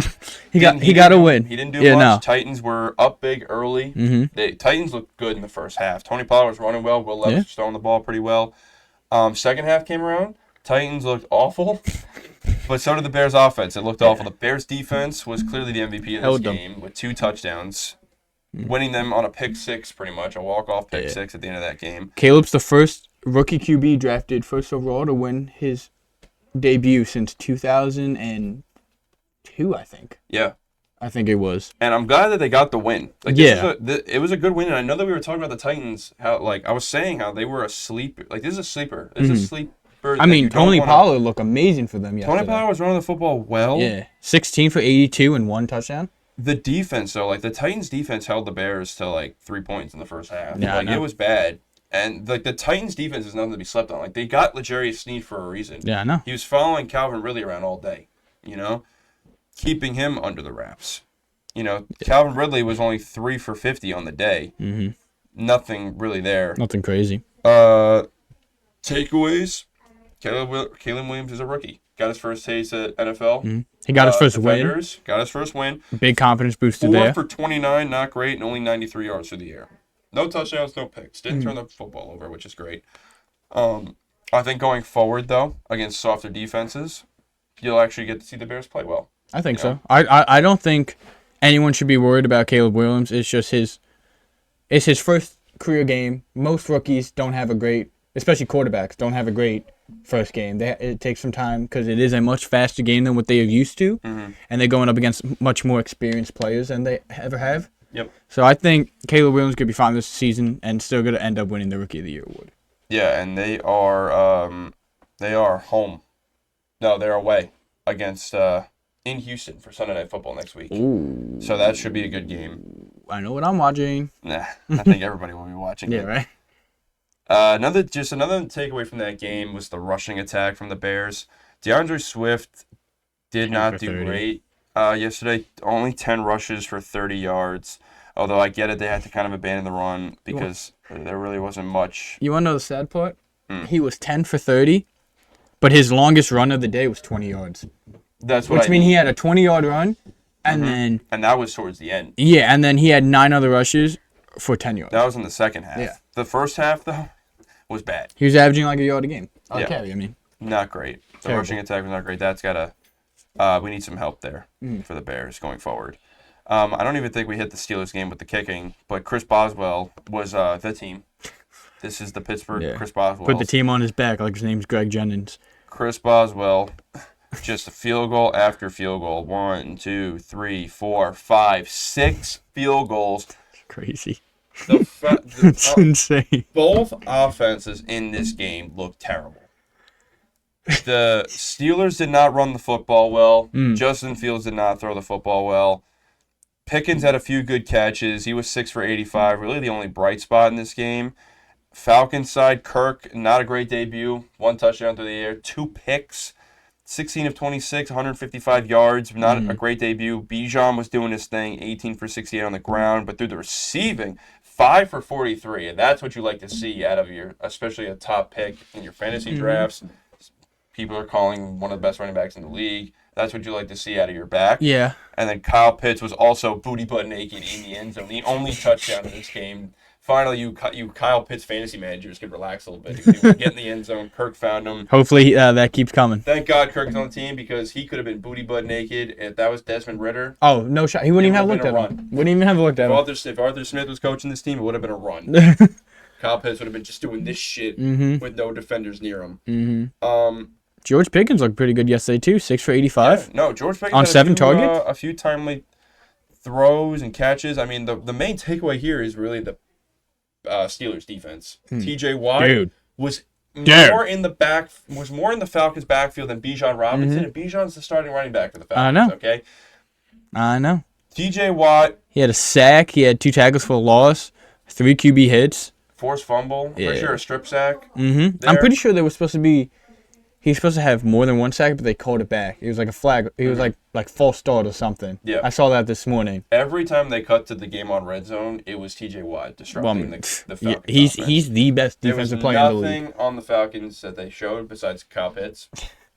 he got a win. He didn't do much. No. Titans were up big early. Titans looked good in the first half. Tony Pollard was running well. Will Levis was throwing the ball pretty well. Second half came around. Titans looked awful, but so did the Bears' offense. It looked awful. The Bears' defense was clearly the MVP of this game with 2 touchdowns, winning them on a pick 6 pretty much, a walk-off pick 6 at the end of that game. Caleb's the first rookie QB drafted first overall to win his debut since 2002, I think. Yeah. I think it was. And I'm glad that they got the win. Like, Yeah. It was a good win, and I know that we were talking about the Titans, how, like, I was saying how they were a sleeper. Like, this is a sleeper. This is a sleeper. I mean, Tony Pollard looked amazing for them yesterday. Tony Pollard was running the football well. Yeah. 16 for 82 and 1 touchdown. The defense, though, like, the Titans' defense held the Bears to, like, 3 points in the first half. Yeah, like, it was bad. And, like, the Titans' defense is nothing to be slept on. Like, they got L'Jarius Sneed for a reason. Yeah, I know. He was following Calvin Ridley around all day, keeping him under the wraps. Calvin Ridley was only 3 for 50 on the day. Mm-hmm. Nothing really there. Nothing crazy. Takeaways. Caleb Williams is a rookie. Got his first taste at NFL. Mm-hmm. He got his first win. Got his first win. Big confidence booster 4 there. for 29, not great, and only 93 yards through the air. No touchdowns, no picks. Didn't turn the football over, which is great. I think going forward, though, against softer defenses, you'll actually get to see the Bears play well. I think so. I don't think anyone should be worried about Caleb Williams. It's just his first career game. Most rookies don't have a great, especially quarterbacks, don't have a great first game. It takes some time because it is a much faster game than what they are used to, and they're going up against much more experienced players than they ever have. Yep. So I think Caleb Williams could be fine this season and still going to end up winning the Rookie of the Year award. Yeah, and they are home. No, they're away against in Houston for Sunday Night Football next week. Ooh. So that should be a good game. I know what I'm watching. Nah, I think everybody will be watching. Yeah, it. right. Another takeaway from that game was the rushing attack from the Bears. DeAndre Swift did not do great yesterday. Only 10 rushes for 30 yards. Although I get it, they had to kind of abandon the run because there really wasn't much. You want to know the sad part? He was 10 for 30, but his longest run of the day was 20 yards. Which means he had a 20-yard run, and and that was towards the end. Yeah, and then he had 9 other rushes for 10 yards. That was in the second half. Yeah. The first half, though, was bad. He was averaging like a yard a game. Carry, I mean. Not great. The rushing attack was not great. That's got we need some help there for the Bears going forward. I don't even think we hit the Steelers game with the kicking, but Chris Boswell was the team. This is the Pittsburgh Chris Boswell. Put the team on his back like his name's Greg Jennings. Chris Boswell, just a field goal after field goal. 1, 2, 3, 4, 5, 6 field goals. Crazy. It's insane. Both offenses in this game looked terrible. The Steelers did not run the football well. Justin Fields did not throw the football well. Pickens had a few good catches. He was 6 for 85, really the only bright spot in this game. Falcons side, Kirk, not a great debut. 1 touchdown through the air, 2 picks, 16 of 26, 155 yards. Not a great debut. Bijan was doing his thing, 18 for 68 on the ground. But through the receiving, 5 for 43. And that's what you like to see out of especially a top pick in your fantasy drafts. People are calling one of the best running backs in the league. That's what you like to see out of your back. Yeah. And then Kyle Pitts was also booty butt naked in the end zone. The only touchdown in this game. Finally, you Kyle Pitts fantasy managers could relax a little bit. He could get in the end zone. Kirk found him. Hopefully that keeps coming. Thank God Kirk's on the team because he could have been booty butt naked. If that was Desmond Ritter. Oh, no shot. He wouldn't even have looked at him. Wouldn't even have looked at him. If Arthur Smith was coaching this team, it would have been a run. Kyle Pitts would have been just doing this shit with no defenders near him. George Pickens looked pretty good yesterday, too. 6 for 85. Yeah, no, George Pickens on had 7 targets. A few timely throws and catches. I mean, the main takeaway here is really the Steelers defense. T.J. Watt was more in the Falcons' backfield than Bijan Robinson, and Bijan's the starting running back for the Falcons. I know. Okay. I know. T.J. Watt. He had a sack. He had 2 tackles for a loss, 3 QB hits. Forced fumble. Yeah. Pretty sure a strip sack. I'm pretty sure they were supposed to be. He was supposed to have more than 1 sack, but they called it back. It was like a flag. It was like false start or something. Yeah. I saw that this morning. Every time they cut to the game on red zone, it was T.J. Watt disrupting the Falcons. He's the best defensive player in the league. There was nothing on the Falcons that they showed besides Kyle Pitts.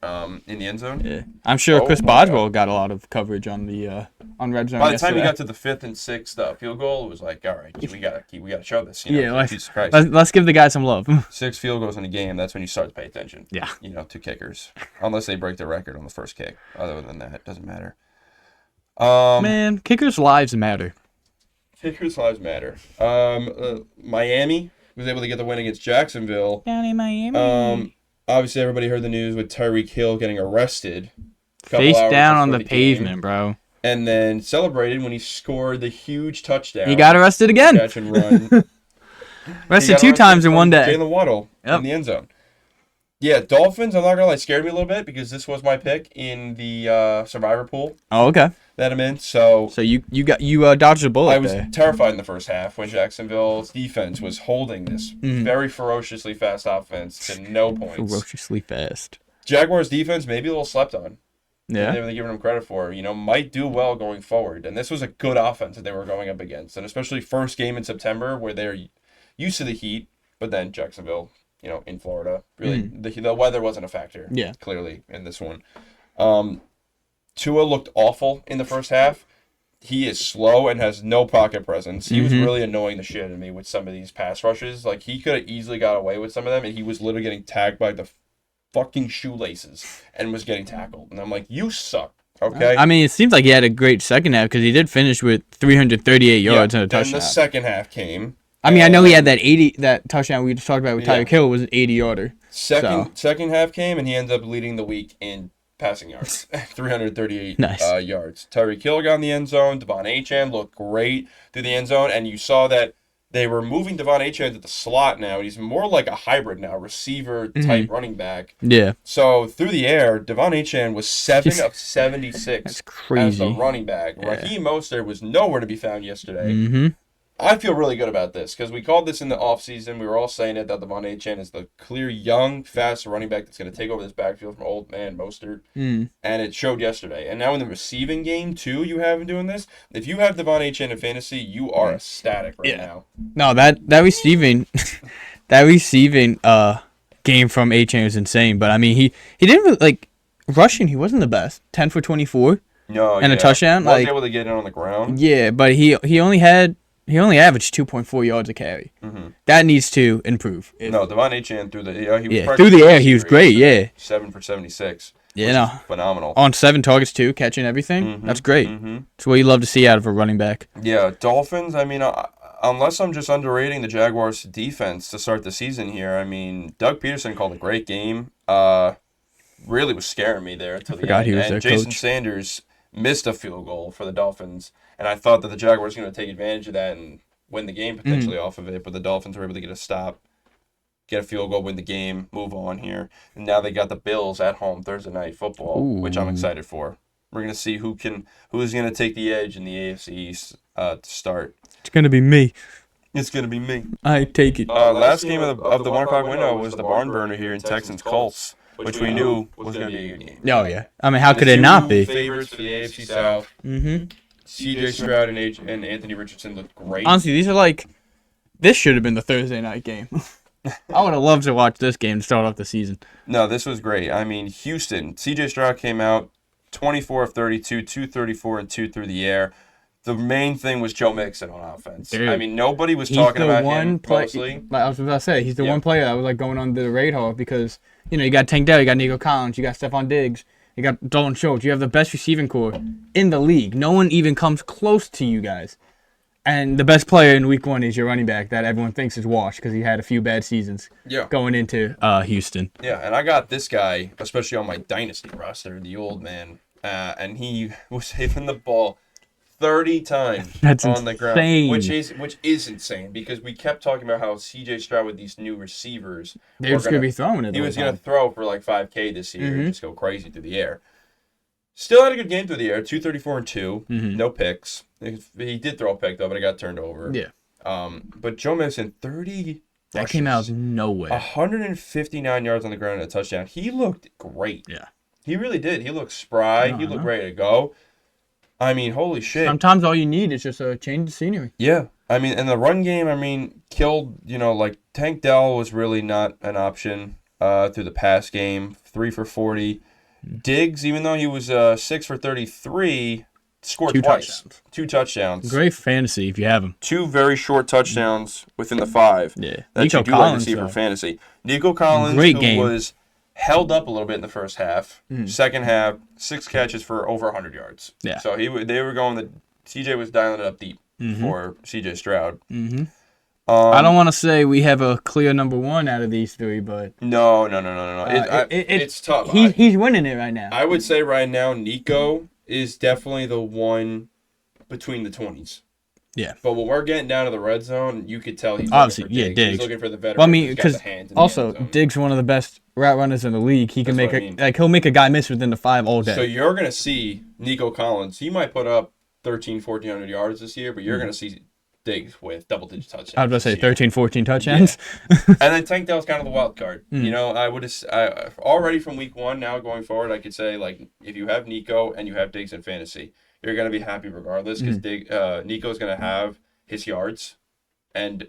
in the end zone. Yeah, I'm sure Oh Chris my Boswell got a lot of coverage on the on red zone. By the time he yesterday. got to the 5th and 6th field goal, it was like, all right, we gotta show this. You know, Yeah, Jesus Christ. let's give the guy some love. 6 field goals in a game. That's when you start to pay attention. Yeah. You know, to kickers, unless they break the record on the first kick. Other than that, it doesn't matter. Man, kickers' lives matter. Kickers' lives matter. Miami was able to get the win against Jacksonville. Down in Miami. Obviously, everybody heard the news with Tyreek Hill getting arrested. Face hours down on before the game, pavement, bro. and then celebrated when he scored the huge touchdown. He got arrested again. Catch and run. Arrested 2 times in one day. Jalen Waddle in the end zone. Yeah, Dolphins, I'm not going to lie, scared me a little bit because this was my pick in the Survivor pool Oh, okay. that I'm in. So you dodged a bullet I was there. terrified in the first half when Jacksonville's defense was holding this very ferociously fast offense to no points. Ferociously fast. Jaguars defense maybe a little slept on. Yeah. They were giving them credit for, might do well going forward. And this was a good offense that they were going up against. And especially first game in September where they're used to the heat, but then Jacksonville, in Florida, really, the weather wasn't a factor, clearly, in this one. Tua looked awful in the first half. He is slow and has no pocket presence. He was really annoying the shit out of me with some of these pass rushes. Like, he could have easily got away with some of them, and he was literally getting tagged by the fucking shoelaces and was getting tackled. And I'm like, you suck, okay? I mean, it seems like he had a great second half because he did finish with 338 yards and a touchdown. Then the second half came. I mean, I know he had that touchdown we just talked about with Tyreek Hill was an 80-yarder. Second half came, and he ended up leading the week in passing yards, 338 yards. Tyreek Hill got in the end zone. Devon Achane looked great through the end zone, and you saw that they were moving Devon Achane to the slot now. He's more like a hybrid now, receiver-type running back. Yeah. So through the air, Devon Achane was 7 of 76 That's crazy. as the running back. Yeah. Raheem Mostert was nowhere to be found yesterday. Mm-hmm. I feel really good about this because we called this in the offseason. We were all saying it that Devon Achane is the clear, young, fast running back that's going to take over this backfield from old man Mostert. And it showed yesterday. And now in the receiving game, too, you have him doing this. If you have Devon Achane in fantasy, you are ecstatic right now. No, that receiving game from Achane was insane. But, I mean, he didn't really, rushing, he wasn't the best. 10 for 24 and a touchdown. Wasn't able to get it on the ground. Yeah, but he only averaged 2.4 yards a carry. That needs to improve. No, Devon Achane through the through the air he was great. Yeah, 7 for 76. Yeah, no, phenomenal. On 7 targets too, catching everything. That's great. It's what you love to see out of a running back. Yeah, Dolphins. I mean, unless I'm just underrating the Jaguars' defense to start the season here. I mean, Doug Peterson called a great game. Really was scaring me there until the end. He was their Jason coach. Sanders missed a field goal for the Dolphins. And I thought that the Jaguars were going to take advantage of that and win the game potentially off of it. But the Dolphins were able to get a stop, get a field goal, win the game, move on here. And now they got the Bills at home Thursday Night Football, which I'm excited for. We're going to see who's going to take the edge in the AFC East to start. It's gonna be me. It's going to be me. I take it. Last game of the 1 o'clock window was the barn burner here in Texans Colts, which we knew was going to be a good game. Oh yeah. I mean, how could it not be? Favorites for the AFC South. CJ Stroud and Anthony Richardson looked great. Honestly, this should have been the Thursday night game. I would have loved to watch this game to start off the season. No, this was great. I mean, Houston, CJ Stroud came out 24 of 32, 234 and 2 through the air. The main thing was Joe Mixon on offense. Dude, I mean, nobody was talking about him mostly. I was about to say, he's the one player that was going under the radar because, you got Tank Dell, you got Nico Collins, you got Stephon Diggs, you got Dalton Schultz. You have the best receiving core in the league. No one even comes close to you guys. And the best player in week 1 is your running back that everyone thinks is washed because he had a few bad seasons going into Houston. Yeah, and I got this guy, especially on my dynasty roster, the old man, and he was saving the ball 30 times on the ground, which is insane because we kept talking about how CJ Stroud with these new receivers, they're just gonna be throwing it. He was gonna throw for like 5K this year and just go crazy through the air. Still had a good game through the air, 234 and 2, no picks. He did throw a pick though, but it got turned over. Yeah. But Joe Mixon 30. That came out of nowhere. 159 yards on the ground and a touchdown. He looked great. Yeah. He really did. He looked spry. He looked ready to go. I mean, holy shit. Sometimes all you need is just a change of scenery. Yeah. I mean, in the run game, killed, Tank Dell was really not an option through the pass game. 3 for 40. Diggs, even though he was 6 for 33, scored Two twice. touchdowns. 2 touchdowns. Great fantasy if you have him. 2 very short touchdowns within the 5. Yeah. That Nico you do Collins, like to see though. for fantasy. Nico Collins, Great who game. was held up a little bit in the first half. Second half, 6 catches for over 100 yards. Yeah. So they were going. CJ was dialing it up deep for CJ Stroud. Mm-hmm. I don't want to say we have a clear number 1 out of these 3, but No. It's tough. he's winning it right now. I would say right now, Nico is definitely the one between the 20s. Yeah. But when we're getting down to the red zone, you could tell he's Obviously, looking for Diggs. Diggs. He's looking for the veteran. Well, I mean, who's got because the hands in the also end zone. Diggs one of the best route runners in the league. He can That's make what I mean. he'll make a guy miss within the 5 all day. So you're going to see Nico Collins. He might put up 1,400 yards this year, but you're going to see Diggs with double-digit touchdowns. I was about to say this year. 13, 14 touchdowns. And then Tank Dell's kind of the wild card. You know, I would have already from week 1 now going forward, I could say, like, if you have Nico and you have Diggs in fantasy, you're going to be happy regardless because Nico's going to have his yards and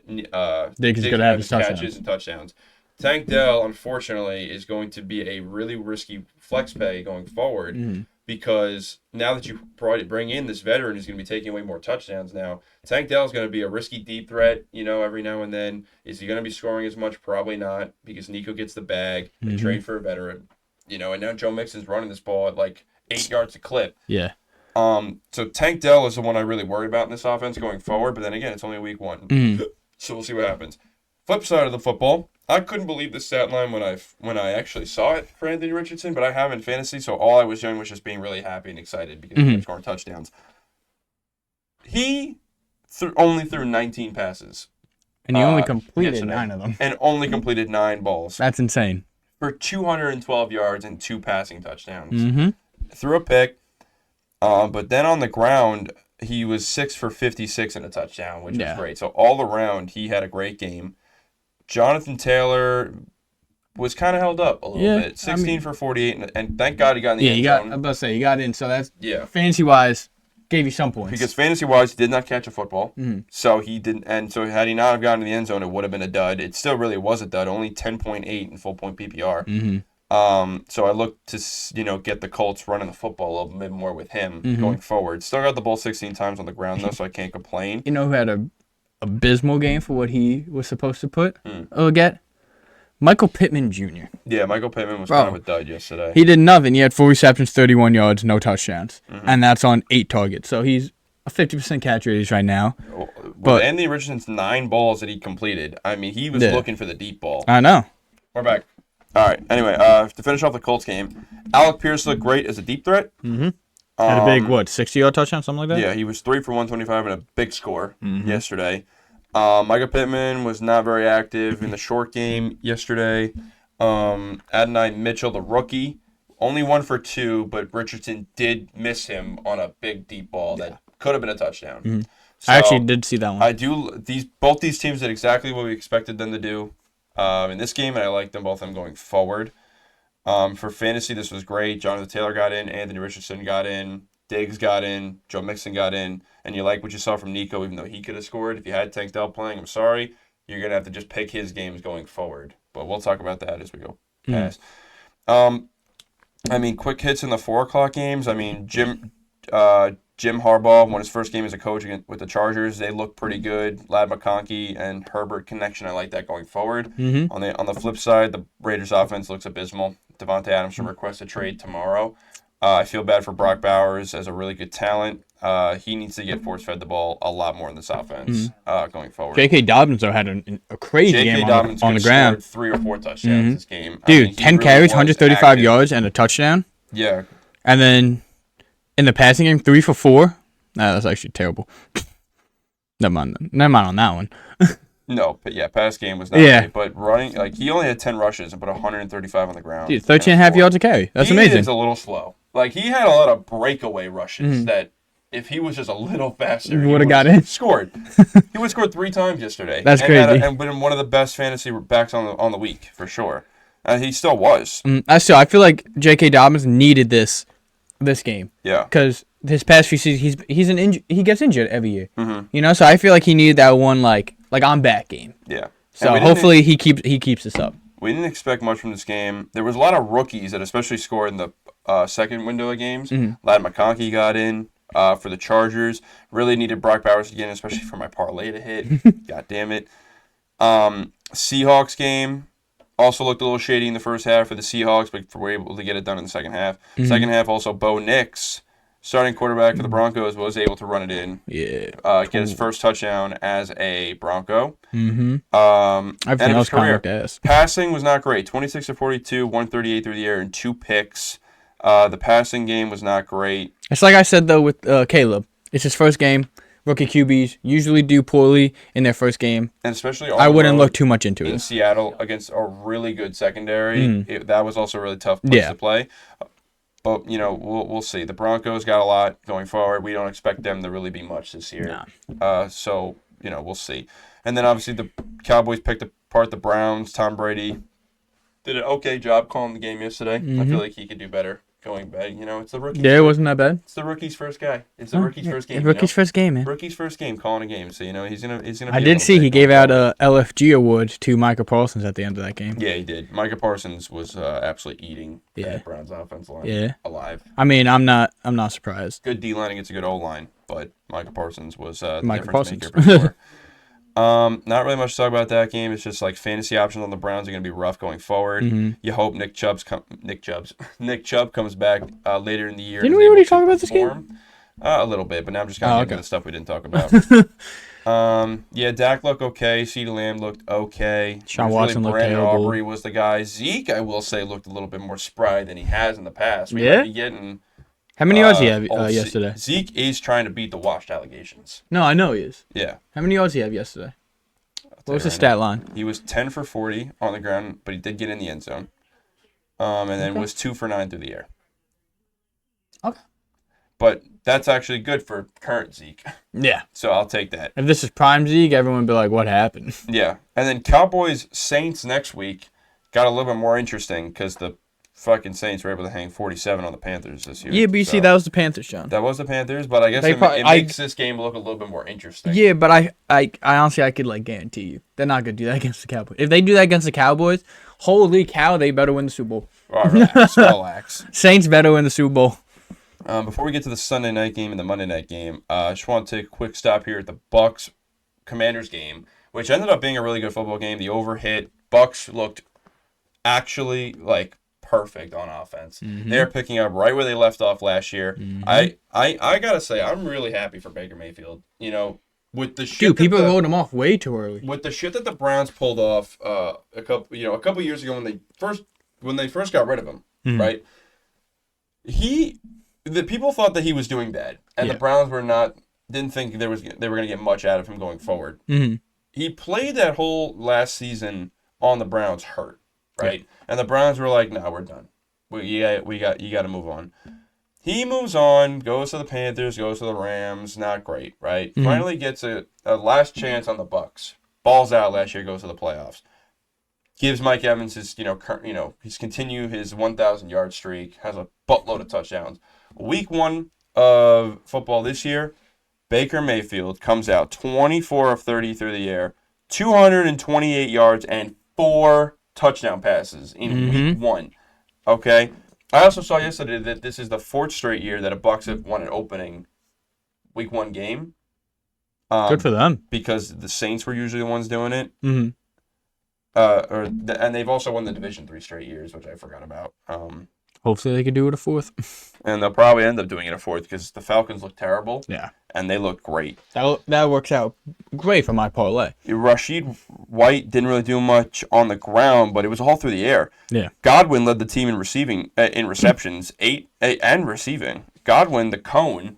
Diggs is going to have his catches and touchdowns. Tank Dell, unfortunately, is going to be a really risky flex pay going forward because now that you bring in this veteran who's going to be taking away more touchdowns now, Tank Dell is going to be a risky deep threat, you know, every now and then. Is he going to be scoring as much? Probably not because Nico gets the bag and trade for a veteran, you know, and now Joe Mixon's running this ball at like 8 yards a clip. Yeah. So Tank Dell is the one I really worry about in this offense going forward, but then again, it's only week 1. So we'll see what happens. Flip side of the football, I couldn't believe the stat line when I actually saw it for Anthony Richardson, but I have in fantasy, so all I was doing was just being really happy and excited because he kept scoring touchdowns. He only threw 19 passes. And he only completed yesterday, 9 of them. And only completed 9 balls. That's insane. For 212 yards and 2 passing touchdowns. Mm-hmm. Threw a pick, but then on the ground, he was 6 for 56 and a touchdown, which was great. So all around, he had a great game. Jonathan Taylor was kind of held up a little bit. 16 for 48, and thank God he got in the end zone. I'm about to say, he got in, so that's, Yeah. fantasy-wise, gave you some points. Because fantasy-wise, he did not catch a football. So he didn't, and so had he not have gotten to the end zone, it would have been a dud. It still really was a dud, only 10.8 in full point PPR. So I look to, get the Colts running the football a little bit more with him going forward. Still got the ball 16 times on the ground, though, so I can't complain. You know who had a abysmal game for what he was supposed to get? Michael Pittman Jr. Yeah, Michael Pittman was kind of a dud yesterday. He did nothing. He had 4 receptions, 31 yards, no touchdowns. And that's on 8 targets. So he's a 50% catch rate right now. But Anthony Richardson's 9 balls that he completed, I mean, he was looking for the deep ball. I know. We're back. All right. Anyway, to finish off the Colts game, Alec Pierce looked great as a deep threat. Had a big, 60-yard touchdown, something like that? Yeah, he was 3 for 125 and a big score yesterday. Michael Pittman was not very active in the short game yesterday. Adonai Mitchell, the rookie, only 1 for 2, but Richardson did miss him on a big deep ball that could have been a touchdown. So I actually did see that one. Both these teams did exactly what we expected them to do in this game, and I like them both going forward. For fantasy, this was great. Jonathan Taylor got in, Anthony Richardson got in, Diggs got in, Joe Mixon got in, and you like what you saw from Nico, even though he could have scored. If you had Tank Dell playing, I'm sorry, you're going to have to just pick his games going forward. But we'll talk about that as we go past. Quick hits in the 4 o'clock games. Jim Harbaugh won his first game as a coach with the Chargers. They look pretty good. Lad McConkey and Herbert connection. I like that going forward. On the flip side, the Raiders offense looks abysmal. Devontae Adams should request a trade tomorrow. I feel bad for Brock Bowers as a really good talent. He needs to get force-fed the ball a lot more in this offense going forward. J.K. Dobbins, though, had a crazy game on the ground. 3 or 4 touchdowns this game. Dude, 10 carries, 135 yards, and a touchdown. Yeah. And then in the passing game, 3 for 4. Nah, that's actually terrible. Never mind on that one. No, but pass game was not great. But running, he only had 10 rushes and put 135 on the ground. Dude, 13.5 yards a carry. That's amazing. He's a little slow. He had a lot of breakaway rushes that if he was just a little faster, he would have got in. Scored. He would have scored 3 times yesterday. That's crazy. And been one of the best fantasy backs on the week, for sure. And he still was. I feel like J.K. Dobbins needed this game. Yeah. Because his past few seasons, he gets injured every year. So I feel like he needed that one, I'm back game. Yeah. So hopefully he keeps this up. We didn't expect much from this game. There was a lot of rookies that especially scored in the second window of games. Mhm. Ladd McConkey got in for the Chargers. Really needed Brock Bowers to get in, especially for my parlay to hit. God damn it. Seahawks game also looked a little shady in the first half for the Seahawks, but were able to get it done in the second half. Second half, also Bo Nix, starting quarterback for the Broncos, was able to run it in. Yeah. Get his first touchdown as a Bronco. Mm-hmm. End of his career. Ass. Passing was not great. 26 of 42, 138 through the air, and 2 picks. The passing game was not great. It's like I said, though, with Caleb. It's his first game. Rookie QBs usually do poorly in their first game. And especially I wouldn't look too much into in it. Seattle against a really good secondary. That was also a really tough place to play. But, we'll see. The Broncos got a lot going forward. We don't expect them to really be much this year. Nah. So, we'll see. And then, obviously, the Cowboys picked apart the Browns. Tom Brady did an okay job calling the game yesterday. I feel like he could do better going back. It's the rookie. Yeah, it wasn't that bad. It's the rookie's first guy. It's the rookie's first game. Rookie's first game, man. Rookie's first game calling a game. So, he's gonna be I did see he gave out a LFG award to Micah Parsons at the end of that game. Yeah, he did. Micah Parsons was absolutely eating Yeah. that Browns offense line alive. I mean, I'm not surprised. Good D line against a good O line, but Micah Parsons was the Micah difference Parsons. maker for sure. Not really much to talk about that game. It's just like fantasy options on the Browns are going to be rough going forward. You hope Nick Chubb comes back later in the year. Didn't we already talk about this game? A little bit, but now I'm just going to get into the stuff we didn't talk about. Dak looked okay. CeeDee Lamb looked okay. Sean Watson looked Brandon terrible. Aubrey was the guy. Zeke, I will say, looked a little bit more spry than he has in the past. We Yeah? might be getting How many yards did he have old yesterday? Zeke is trying to beat the washed allegations. No, I know he is. Yeah. How many yards did he have yesterday? What was tell his you stat right line? He was 10 for 40 on the ground, but he did get in the end zone. And then was 2 for 9 through the air. Okay. But that's actually good for current Zeke. Yeah. So I'll take that. If this is prime Zeke, everyone would be like, what happened? Yeah. And then Cowboys Saints next week got a little bit more interesting because the fucking Saints were able to hang 47 on the Panthers this year. Yeah, but you see, that was the Panthers, John. That was the Panthers, but I guess They it makes this game look a little bit more interesting. Yeah, but I honestly, I could guarantee you, they're not going to do that against the Cowboys. If they do that against the Cowboys, holy cow, they better win the Super Bowl. All right, relax. Saints better win the Super Bowl. Before we get to the Sunday night game and the Monday night game, I just want to take a quick stop here at the Bucks Commanders game, which ended up being a really good football game. The overhit, Bucks looked actually perfect on offense. They're picking up right where they left off last year. I gotta say, I'm really happy for Baker Mayfield. With the shit People wrote him off way too early. With the shit that the Browns pulled off a couple years ago when they first got rid of him, right? The people thought that he was doing bad, and the Browns didn't think they were going to get much out of him going forward. He played that whole last season on the Browns hurt, right? Yeah. And the Browns were like, "No, we're done. You got to move on." He moves on, goes to the Panthers, goes to the Rams. Not great, right? Finally gets a last chance on the Bucks. Balls out last year, goes to the playoffs. Gives Mike Evans his he's continue his 1,000-yard streak. Has a buttload of touchdowns. Week 1 of football this year, Baker Mayfield comes out 24 of 30 through the air, 228 yards and 4 touchdown passes in week 1. Okay. I also saw yesterday that this is the 4th straight year that a Bucks have won an opening week 1 game. Good for them. Because the Saints were usually the ones doing it. And they've also won the division 3 straight years, which I forgot about. Hopefully they can do it a 4th. And they'll probably end up doing it a 4th because the Falcons look terrible. Yeah. And they look great. That works out great for my parlay. Rashid White didn't really do much on the ground, but it was all through the air. Yeah. Godwin led the team in receptions, 8 and receiving. Godwin, the cone,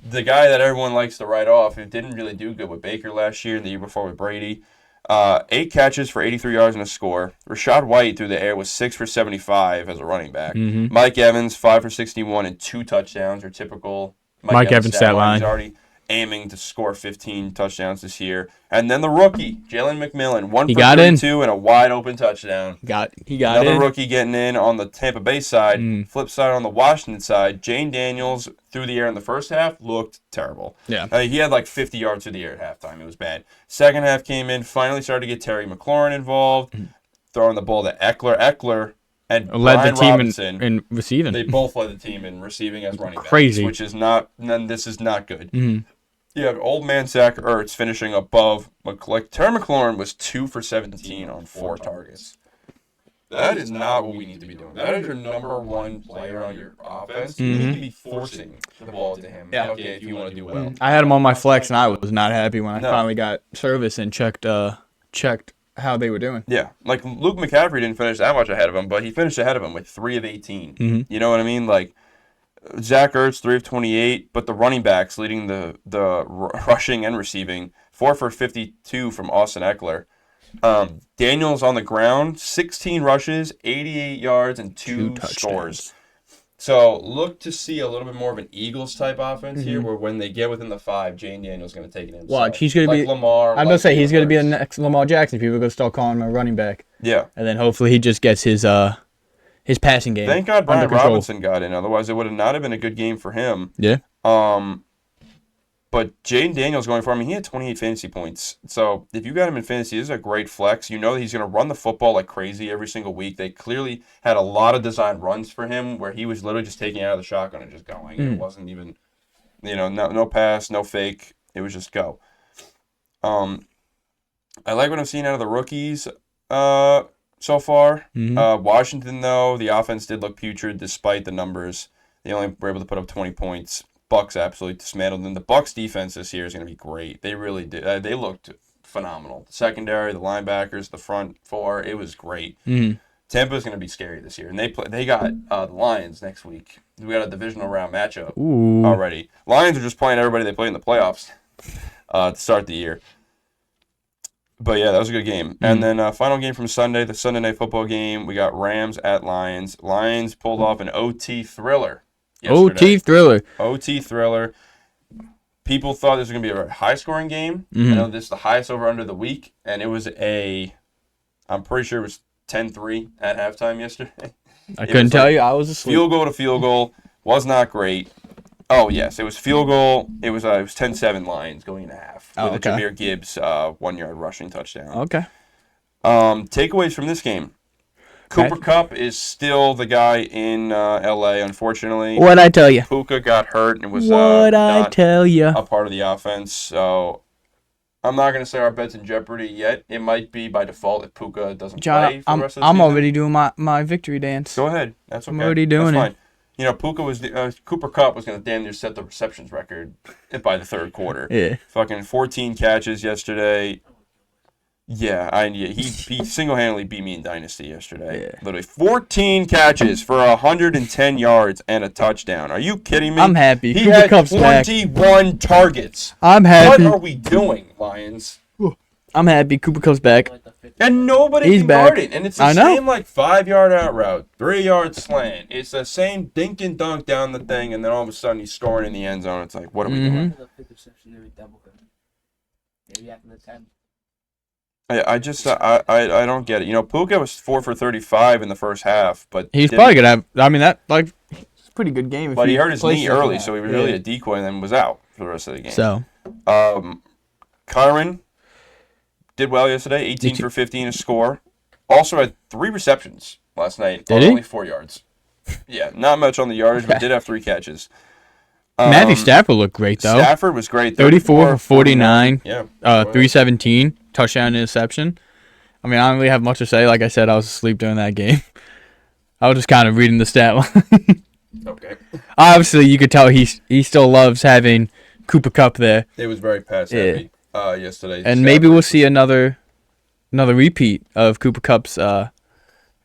the guy that everyone likes to write off, who didn't really do good with Baker last year and the year before with Brady. 8 catches for 83 yards and a score. Rashad White through the air was 6 for 75 as a running back. Mike Evans 5 for 61 and 2 touchdowns are typical. Mike Evans stat line. He's already aiming to score 15 touchdowns this year. And then the rookie, Jalen McMillan, 1 for 32 and a wide open touchdown. He got Another in. rookie getting in on the Tampa Bay side. Flip side on the Washington side, Jane Daniels through the air in the first half looked terrible. Yeah. He had 50 yards through the air at halftime. It was bad. Second half came in, finally started to get Terry McLaurin involved, throwing the ball to Eckler. Eckler and Led Brian the team Robinson, in receiving. they both led the team in receiving as running backs. Crazy. Which is not, this is not good. Mhm. You have old man Zach Ertz finishing above McLaurin. Terry McLaurin was 2 for 17 on 4 targets. That is not what we need to be doing. That is your number one player on your offense. You need to be forcing the ball to him. Yeah. Okay, if you want to do well. I had him on my flex, and I was not happy when I No. finally got service and checked how they were doing. Yeah, like Luke McCaffrey didn't finish that much ahead of him, but he finished ahead of him with 3 of 18. Mhm. You know what I mean? Like Zach Ertz 3 of 28, but the running backs leading the rushing and receiving 4 for 52 from Austin Eckler. Daniels on the ground 16 rushes, 88 yards, and 2 touchdowns. scores. So look to see a little bit more of an Eagles type offense here, where when they get within the 5, Jane Daniels going to take it himself. Watch, he's going to like be Lamar. I'm going to say he's going to be the next Lamar Jackson. People are going to start calling him a running back. Yeah. And then hopefully he just gets his passing game. Thank God Brian under control. Robinson got in. Otherwise, it would have not have been a good game for him. Yeah. But Jaden Daniels going for him, he had 28 fantasy points. So if you got him in fantasy, this is a great flex. You know that he's going to run the football like crazy every single week. They clearly had a lot of designed runs for him where he was literally just taking it out of the shotgun and just going. It wasn't even, no pass, no fake. It was just go. I like what I'm seeing out of the rookies so far. Washington, though, the offense did look putrid despite the numbers. They only were able to put up 20 points. Bucks absolutely dismantled them. The Bucks defense this year is going to be great. They really did. They looked phenomenal. The secondary, the linebackers, the front 4, it was great. Tampa's going to be scary this year, and they got the Lions next week. We got a divisional round matchup already. Lions are just playing everybody they play in the playoffs to start the year. But yeah, that was a good game. And then final game from Sunday, the Sunday Night Football game, we got Rams at Lions. Lions pulled off an OT thriller yesterday. OT thriller. People thought this was going to be a very high-scoring game. I know this is the highest over-under of the week, and it was I'm pretty sure it was 10-3 at halftime yesterday. I couldn't tell you. I was asleep. Field goal to field goal. Was not great. Oh, yes. It was field goal. It was 10-7 Lions going into half with a Jahmyr Gibbs 1-yard rushing touchdown. Okay. Takeaways from this game. Cooper Kupp is still the guy in L.A., unfortunately. What'd I tell you? Puka got hurt and was What'd I tell you? a part of the offense. So I'm not going to say our bet's in jeopardy yet. It might be by default if Puka doesn't play for the rest of the season. I'm already doing my victory dance. Go ahead. That's okay. I'm already doing That's it. Fine. Cooper Kupp was going to damn near set the receptions record by the third quarter. Yeah. Fucking 14 catches yesterday. Yeah, he single-handedly beat me in Dynasty yesterday. Yeah. Literally 14 catches for 110 yards and a touchdown. Are you kidding me? I'm happy. He Cooper had Kupp's back. 21 targets. I'm happy. What are we doing, Lions? I'm happy. Cooper Kupp's back. And nobody He's can back. guard it. And it's the I know. same 5-yard out route, 3-yard slant. It's the same dink and dunk down the thing, and then all of a sudden he's scoring in the end zone. It's like, what are we doing? The fifth reception, they would double him. Maybe after the 10. I don't get it. Puka was 4 for 35 in the first half, but He's probably gonna have. I mean, it's a pretty good game. But he hurt his knee early, that. so he was really a decoy and then was out for the rest of the game. So, Kyron did well yesterday, 18 for 15 a score. Also had 3 receptions last night, Did he? only 4 yards. Yeah, not much on the yardage, but did have 3 catches. Matthew Stafford looked great though. Stafford was great. 34 for 49. Yeah. 317 touchdown interception. I mean, I don't really have much to say. Like I said, I was asleep during that game. I was just kind of reading the stat line. Okay. Obviously, you could tell he still loves having Cooper Kupp there. It was very pass heavy yesterday. And maybe we'll see another repeat of Cooper Kupp's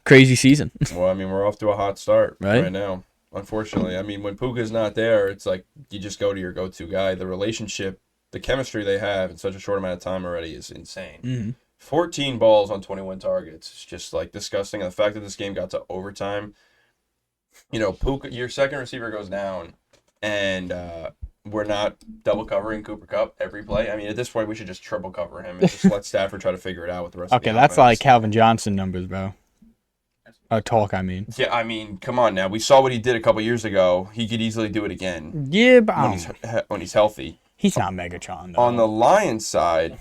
crazy season. Well, I mean, we're off to a hot start Right now. Unfortunately, I mean, when Puka's not there, it's like you just go to your go-to guy. The relationship, the chemistry they have in such a short amount of time already is insane. 14 balls on 21 targets. It's just disgusting. And the fact that this game got to overtime, Puka, your second receiver goes down, and we're not double covering Cooper Kupp every play. I mean, at this point, we should just triple cover him and just let Stafford try to figure it out with the rest of the offense. Okay, that's like Calvin Johnson numbers, bro. I mean. Yeah, I mean, come on now. We saw what he did a couple years ago. He could easily do it again. Yeah, but when he's healthy. he's not Megatron, though. On the Lions side,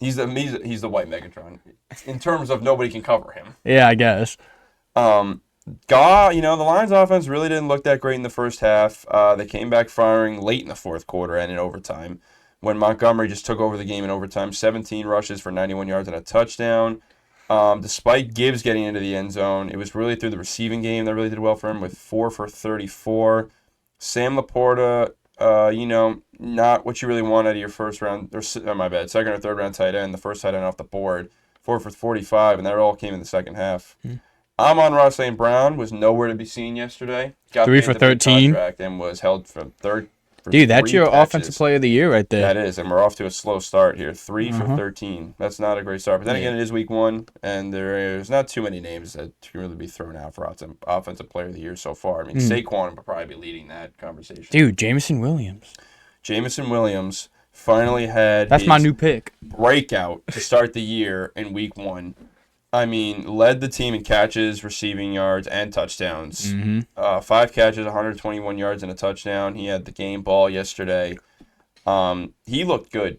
He's the white Megatron in terms of nobody can cover him. Yeah, I guess. The Lions offense really didn't look that great in the first half. They came back firing late in the fourth quarter and in overtime when Montgomery just took over the game in overtime. 17 rushes for 91 yards and a touchdown. Despite Gibbs getting into the end zone, it was really through the receiving game that really did well for him with 4 for 34. Sam Laporta, not what you really want out of your second or third round tight end, the first tight end off the board. 4 for 45, and that all came in the second half. Amon-Ra St. Brown was nowhere to be seen yesterday. Got 3 for 13. And was held for third. Dude, that's your offensive player of the year right there. That is, and we're off to a slow start here. 3 for 13. That's not a great start. But then again, it is week 1, and there's not too many names that can really be thrown out for offensive player of the year so far. I mean, Saquon would probably be leading that conversation. Dude, Jameson Williams finally had That's my new pick. breakout to start the year in week 1. I mean, led the team in catches, receiving yards, and touchdowns. 5 catches, 121 yards, and a touchdown. He had the game ball yesterday. He looked good,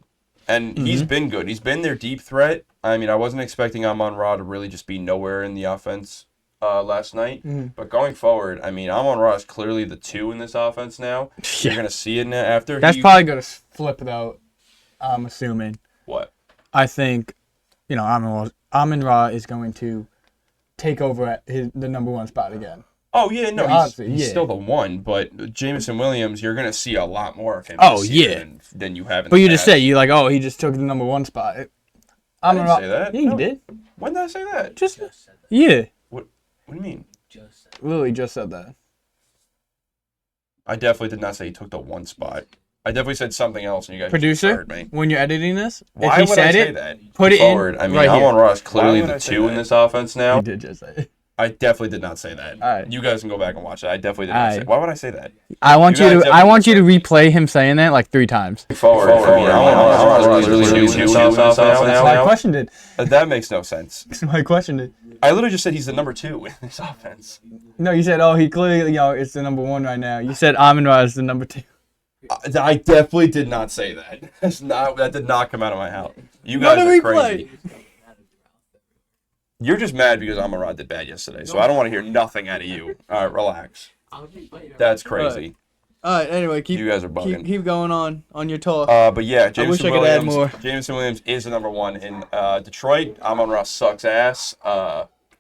and he's been good. He's been their deep threat. I mean, I wasn't expecting Amon-Ra to really just be nowhere in the offense last night. But going forward, I mean, Amon-Ra is clearly the 2 in this offense now. You're going to see it after. That's probably going to flip, though, I'm assuming. What? I think, Amon-Ra is going to take over at the number 1 spot again. Oh, yeah, no, he's still the 1, but Jameson Williams, you're going to see a lot more of him this year than you have in the But you past. just said, he just took the number 1 spot. I didn't say that. Yeah, you did. When did I say that? Yeah. What do you mean? Literally just said that. I definitely did not say he took the 1 spot. I definitely said something else, and you guys Producer, heard me. when you're editing this, Why if he would I said say it, that? put it forward. in I mean, right here. Amon-Ra is clearly Why would the I 2 in this offense now. You did just say it. I definitely did not say that. All right. You guys can go back and watch it. I definitely did not say. Why would I say that? I want You you guys to replay him saying that like 3 times. Forward. Amon-Ra is clearly the 2 in this offense That's why I now. questioned it. That makes no sense. That's why I questioned it. I literally just said he's the number 2 in this offense. No, you said, he clearly, it's the number 1 right now. You said Amon-Ra is the number 2. I definitely did not say that. That did not come out of my mouth. You guys are crazy. You're just mad because Amon-Ra did bad yesterday, so I don't want to hear nothing out of you. All right, relax. That's crazy. All right, anyway, You guys are bugging. keep going on your talk. But yeah, wish I could add more. Jameson Williams is the number 1 in Detroit. Amon-Ra sucks ass.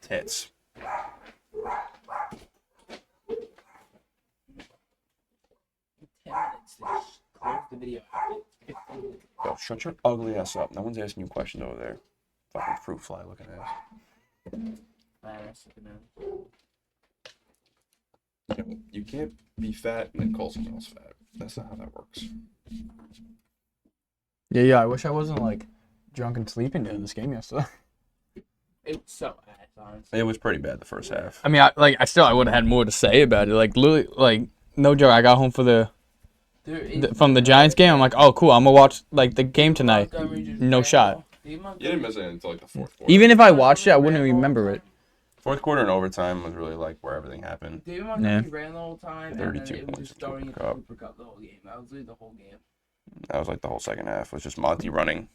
Tits. Yo, shut your ugly ass up. No one's asking you questions over there. Fucking fruit fly looking ass. You can't be fat and then call someone else fat. That's not how that works. Yeah, I wish I wasn't, drunk and sleeping during this game yesterday. It was so ass, honestly. It was pretty bad the first half. I mean, I would have had more to say about it. Literally, no joke, I got home from the Giants game. I'm like, oh, cool, I'm going to watch, the game tonight. No shot. You didn't miss it until the fourth quarter. Even if I watched it, I wouldn't remember it. Fourth quarter and overtime was really where everything happened. David Montgomery ran the whole time, 32 and then it was points just in starting at Cooper the Cooper Cup the whole game. That was literally the whole game. That was the whole second half. It was just Monty running,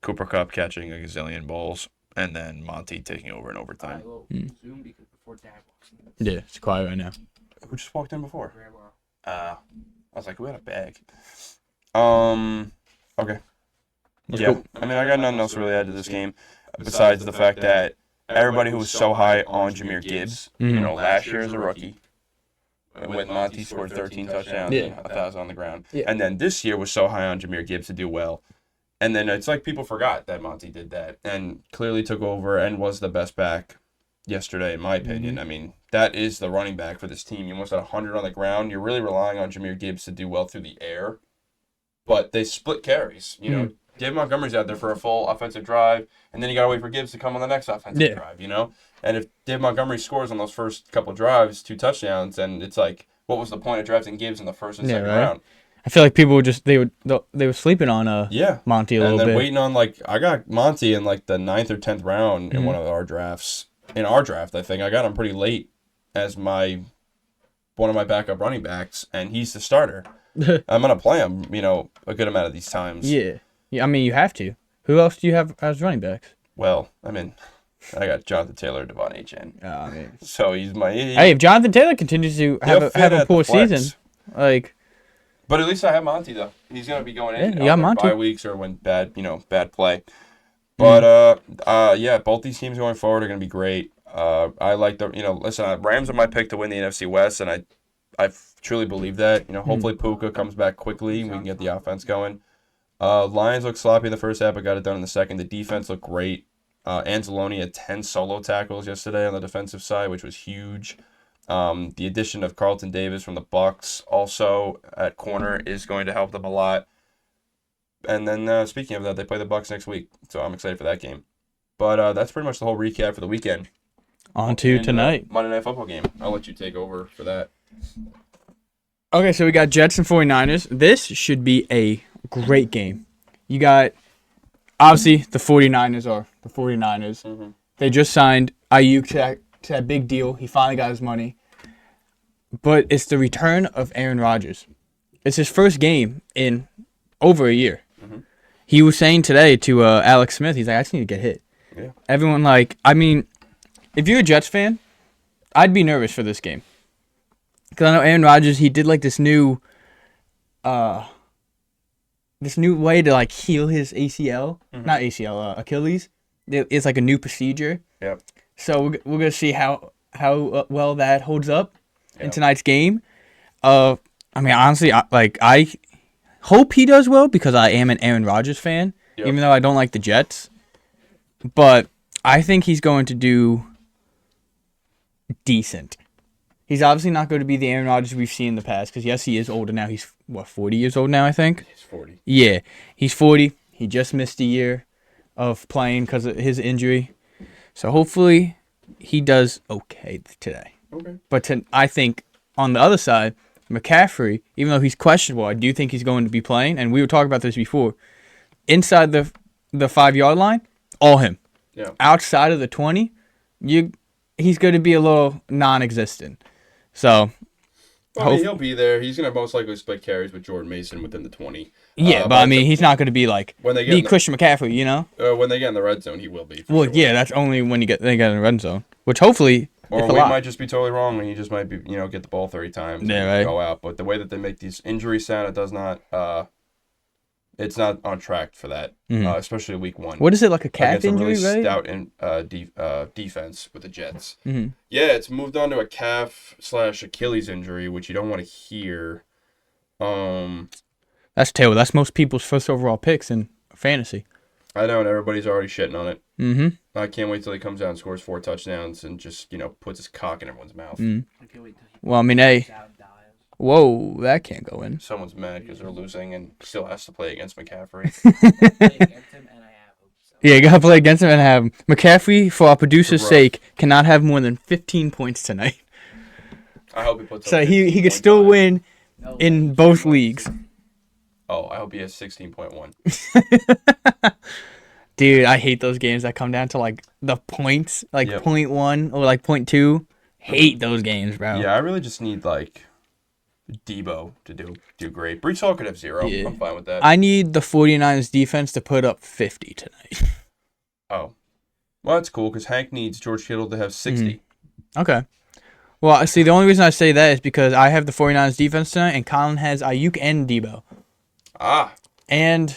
Cooper Cup catching a gazillion balls, and then Monty taking over in overtime. Zoom because before Dad walks in. Yeah, it's quiet right now. Who just walked in before? Well. I was like, who had a bag? Okay. Yeah, I mean, I got nothing else to really add to this game besides the fact that everybody who was so high on Jahmyr Gibbs, last year as a rookie, when Monty scored 13 touchdowns and 1,000 on the ground, and then this year was so high on Jahmyr Gibbs to do well. And then it's like people forgot that Monty did that and clearly took over and was the best back yesterday, in my opinion. I mean, that is the running back for this team. You almost had 100 on the ground. You're really relying on Jahmyr Gibbs to do well through the air. But they split carries. David Montgomery's out there for a full offensive drive, and then you got to wait for Gibbs to come on the next offensive drive, And if David Montgomery scores on those first couple of drives, 2 touchdowns, then it's like, what was the point of drafting Gibbs in the first and second round? I feel like people were sleeping on Monty a little bit. And then waiting on, I got Monty in, the 9th or 10th round in one of our drafts. In our draft, I think. I got him pretty late as one of my backup running backs, and he's the starter. I'm going to play him, a good amount of these times. Yeah. I mean, you have to. Who else do you have as running backs? Well, I mean, I got Jonathan Taylor, Devon Achane. I mean, So he's my. hey, if Jonathan Taylor continues to have a poor season, like. But at least I have Monty though. He's gonna be going in. Yeah, you got Monty. Bye weeks or when bad play. But yeah, both these teams going forward are gonna be great. I like listen, Rams are my pick to win the NFC West, and I truly believe that. Hopefully Puka comes back quickly and we can get the offense going. Lions looked sloppy in the first half, but got it done in the second. The defense looked great. Anzalone had 10 solo tackles yesterday on the defensive side, which was huge. The addition of Carlton Davis from the Bucs also at corner is going to help them a lot. And then speaking of that, they play the Bucs next week, so I'm excited for that game. But that's pretty much the whole recap for the weekend. On to tonight. Monday Night Football game. I'll let you take over for that. Okay, so we got Jets and 49ers. This should be a great game. You got, obviously, the 49ers are the 49ers. Mm-hmm. They just signed Ayuk to that big deal. He finally got his money. But it's the return of Aaron Rodgers. It's his first game in over a year. Mm-hmm. He was saying today to Alex Smith, he's like, I just need to get hit. Yeah. Everyone, if you're a Jets fan, I'd be nervous for this game. Because I know Aaron Rodgers, he did this new way to heal his ACL. Mm-hmm. Not ACL, Achilles. It's a new procedure. Yep. So we're going to see how well that holds up in tonight's game. Honestly, I hope he does well because I am an Aaron Rodgers fan, even though I don't like the Jets. But I think he's going to do decent. He's obviously not going to be the Aaron Rodgers we've seen in the past because, yes, he is older now. He's, 40 years old now, I think? He's 40. Yeah, he's 40. He just missed a year of playing because of his injury. So hopefully he does okay today. Okay. But I think on the other side, McCaffrey, even though he's questionable, I do think he's going to be playing. And we were talking about this before. Inside the 5-yard line, all him. Yeah. Outside of the 20, he's going to be a little non-existent. So, he'll be there. He's going to most likely split carries with Jordan Mason within the 20. Yeah, but he's not going to be Christian McCaffrey, you know? When they get in the red zone, he will be. Well, sure. Yeah, that's only when they get in the red zone, which hopefully. Or we might just be totally wrong, and he just might be, get the ball 30 times and go out. But the way that they make these injuries sound, it does not. It's not on track for that, especially week 1. What is it, like a calf injury, really right? Stout defense with the Jets. Mm-hmm. Yeah, it's moved on to a calf/Achilles injury, which you don't want to hear. That's terrible. That's most people's first overall picks in fantasy. I know, and everybody's already shitting on it. Mm-hmm. I can't wait till he comes out and scores 4 touchdowns and just, puts his cock in everyone's mouth. Mm. I can't wait till hey. Whoa, that can't go in. Someone's mad because they're losing and still has to play against McCaffrey. Yeah, you got to play against him and have him. McCaffrey, for our producer's sake, cannot have more than 15 points tonight. I hope he puts up so he could still win in both leagues. Oh, I hope he has 16.1. Dude, I hate those games that come down to the points, 0.1 or 0.2. Hate those games, bro. Yeah, I really just need Debo to do great. Breece Hall could have 0. Yeah. I'm fine with that. I need the 49ers defense to put up 50 tonight. Oh. Well, that's cool because Hank needs George Kittle to have 60. Okay. Well, see, the only reason I say that is because I have the 49ers defense tonight and Colin has Ayuk and Debo. Ah. And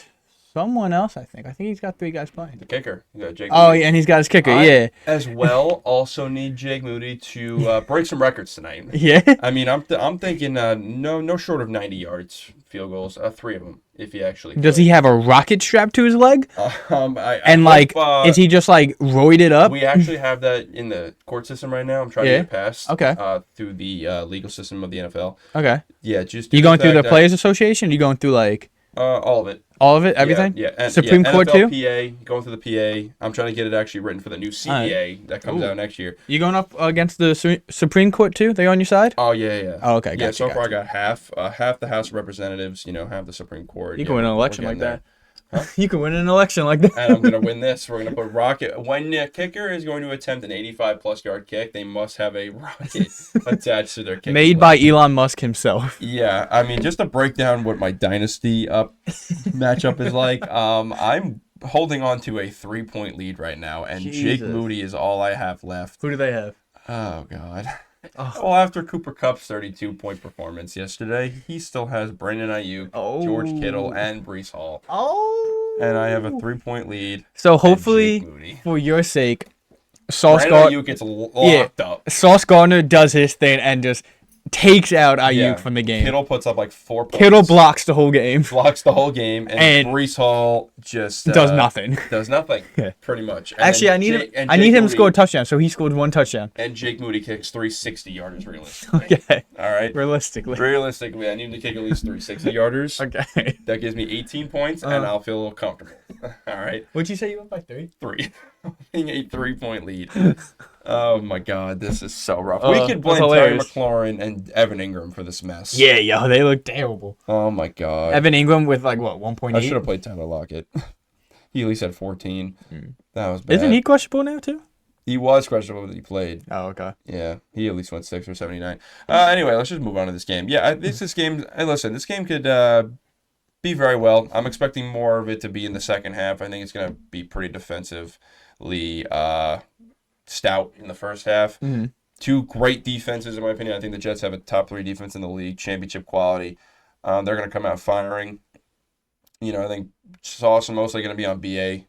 someone else, I think. I think he's got 3 guys playing. The kicker. You got Jake Moody. Yeah, and he's got his kicker, yeah. As well, also need Jake Moody to break some records tonight. Yeah. I'm thinking no short of 90 yards field goals, 3 of them, if he actually could. Does he have a rocket strapped to his leg? Is he just roided up? We actually have that in the court system right now. I'm trying to get it passed. Okay. Through the legal system of the NFL. Okay. Yeah, just you going through the Players Association? Or you going through all of it. All of it? Everything? Yeah. And, Supreme Court NFL, too? PA, going through the PA. I'm trying to get it actually written for the new CBA that comes out next year. You going up against the Supreme Court too? They on your side? Oh, yeah. Oh, okay. Gotcha, so far I got half the House of Representatives, half the Supreme Court. You can win an election like that. Huh? You can win an election like that. And I'm going to win this. We're going to put rocket. When the kicker is going to attempt an 85-plus yard kick, they must have a rocket attached to their kick. Made by Elon Musk himself. Yeah. Just to break down what my dynasty matchup is like, I'm holding on to a 3-point lead right now, and Jake Jesus. Moody is all I have left. Who do they have? Oh, God. Oh. Well, after Cooper Kupp's 32-point performance yesterday, he still has Brandon Ayuk, George Kittle, and Breece Hall. Oh. And I have a 3-point lead. So hopefully, Jake Moody. for your sake, Sauce Brandon Ayuk gets locked up. Sauce Gardner does his thing and just takes out Ayuk Yeah. from the game. Kittle puts up like 4 points. Kittle blocks the whole game. Blocks the whole game, and And Breece Hall just does nothing. Does nothing, Yeah. pretty much. And Actually, then I need Jake- him. and I need Jake him to Moody- score a touchdown. So he scored 1 touchdown. And Jake Moody kicks 360-yarders realistically. Okay. All right. Realistically. Realistically, I need him to kick at least 360-yarders. Okay. That gives me 18 points, and I'll feel a little comfortable. All right. Would you say you went by 3? 3. Being a 3-point lead. Oh my God, this is so rough. Oh, We could blame that's Terry hilarious. McLaurin and Evan Ingram for this mess. Yeah, yo, they look terrible. Oh my God. Evan Ingram with like what 1.8. I should have played Tyler Lockett. He at least had 14. That was bad. Isn't he questionable now too? He was questionable that he played. Oh, okay. Yeah, he at least went 6 or 79. Anyway, let's just move on to this game. Yeah, this game. Listen, this game could be very well. I'm expecting more of it to be in the second half. I think it's going to be pretty defensively stout in the first half. Mm-hmm. 2 great defenses, in my opinion. I think the Jets have a top 3 defense in the league, championship quality. They're going to come out firing. You know, I think Sauce are mostly going to be on BA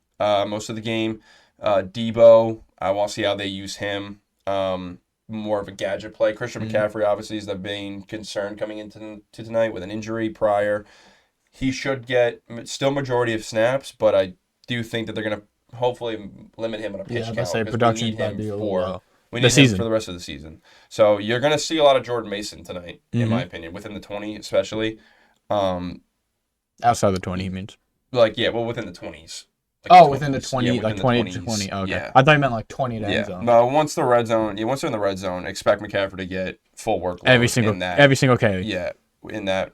most of the game. Debo, I want to see how they use him. More of a gadget play. Christian McCaffrey, obviously, is the main concern coming into tonight with an injury prior. He should get still majority of snaps, but I do think that they're going to hopefully limit him on a pitch count. I'd say 'cause production we need him might be a little for low. we The need him season. for the rest of the season. So you're going to see a lot of Jordan Mason tonight, in my opinion, within the 20 especially. Outside the 20, he means. Within the 20s. Within the 20, within like the 20 to 20s. 20. Okay. Yeah. I thought you meant like 20 to end Yeah. zone. No, once they're in the red zone, expect McCaffrey to get full workload Every single carry. Yeah, in that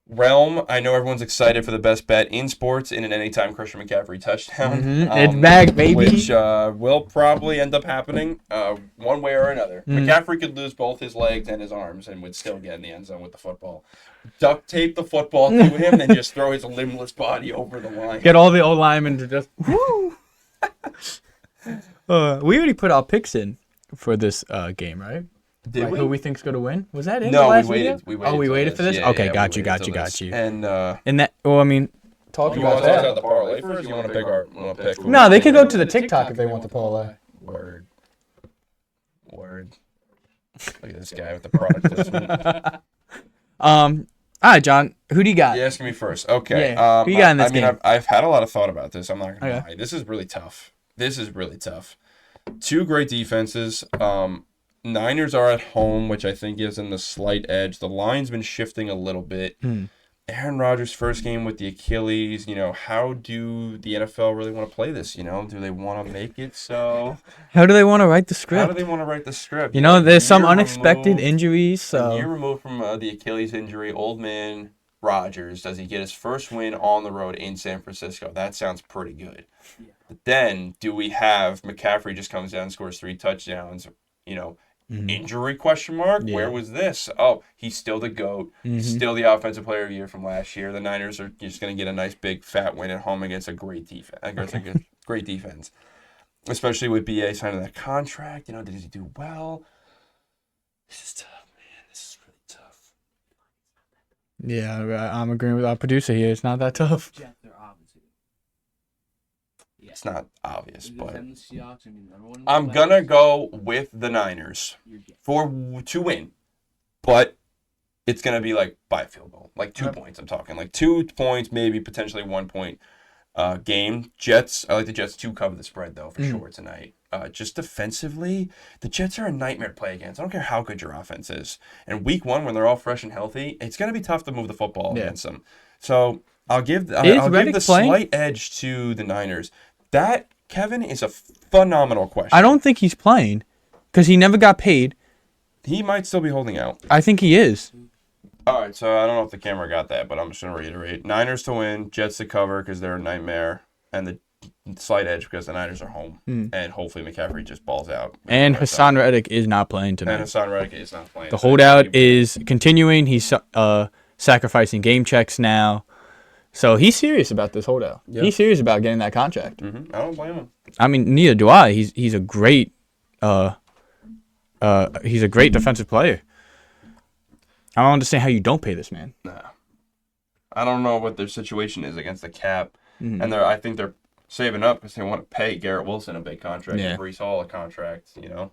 realm. I know everyone's excited for the best bet in sports in an anytime Christian McCaffrey touchdown. It's back, baby. Which will probably end up happening one way or another. McCaffrey could lose both his legs and his arms and would still get in the end zone with the football. Duct tape the football to him and just throw his limbless body over the line. Get all the old linemen to just. Woo! We already put our picks in for this game, right? Did Like, we? who we think's gonna win? Was that in the No, last we video? waited. We waited. Oh, we till waited for this. Yeah, Okay, yeah, got we you. waited till this. And And that. Well, I mean, talk you about want to talk that. about the parlay first? You want to pick our? Want to pick? No, they could go to the TikTok if they want the parlay. Word. Look at this guy with the product placement. All right, John. Who do you got? You asking me first? Okay. Yeah. Who you got in this game? I've had a lot of thought about this. I'm not gonna Okay. lie. This is really tough. 2 great defenses. Niners are at home, which I think gives them the slight edge. The line's been shifting a little bit. Aaron Rodgers' first game with the Achilles. You know, how do the NFL really want to play this? You know, do they want to make it so? How do they want to write the How script? do they want to write the script? You know, there's some Year unexpected removed- injuries. A year So removed from the Achilles injury, old man Rodgers, does he get his first win on the road in San Francisco? That sounds pretty good. Yeah. But then, do we have McCaffrey just comes down and scores 3 touchdowns? You know, injury question mark? Yeah. Where was this? Oh, he's still the GOAT. Still the offensive player of the year from last year. The Niners are just going to get a nice big fat win at home against a great defense. Great defense. Especially with BA signing that contract. You know, did he do well? This is tough, man. This is really tough. yeah, I'm agreeing with our producer here. It's not that tough. Jets are obviously. Yeah. It's not obvious, Is it but them, the Seahawks? I mean, number one in the I'm West? gonna go with the Niners You're Jets. to win, but it's gonna be like by a field goal, like 2 Yep. points. I'm talking like 2 points, maybe potentially 1 point game. Jets. I like the Jets to cover the spread though for sure tonight. Just defensively, the Jets are a nightmare to play against. I don't care how good your offense is. And week 1, when they're all fresh and healthy, it's gonna be tough to move the football against them. So I'll give Reddick the playing? slight edge to the Niners. That, Kevin, is a phenomenal question. I don't think he's playing because he never got paid. He might still be holding out. I think he is. All right, so I don't know if the camera got that, but I'm just going to reiterate. Niners to win, Jets to cover because they're a nightmare, and the slight edge because the Niners are home. And hopefully McCaffrey just balls out. And Hassan Reddick is not playing And tonight. Hassan Reddick is not playing. The holdout is continuing. He's sacrificing game checks now. So he's serious about this holdout. Yep. He's serious about getting that contract. I don't blame him. I mean, neither do I. He's a great defensive player. I don't understand how you don't pay this man. Nah. I don't know what their situation is against the cap, and I think they're saving up because they want to pay Garrett Wilson a big contract, and Breece Hall a contract, you know.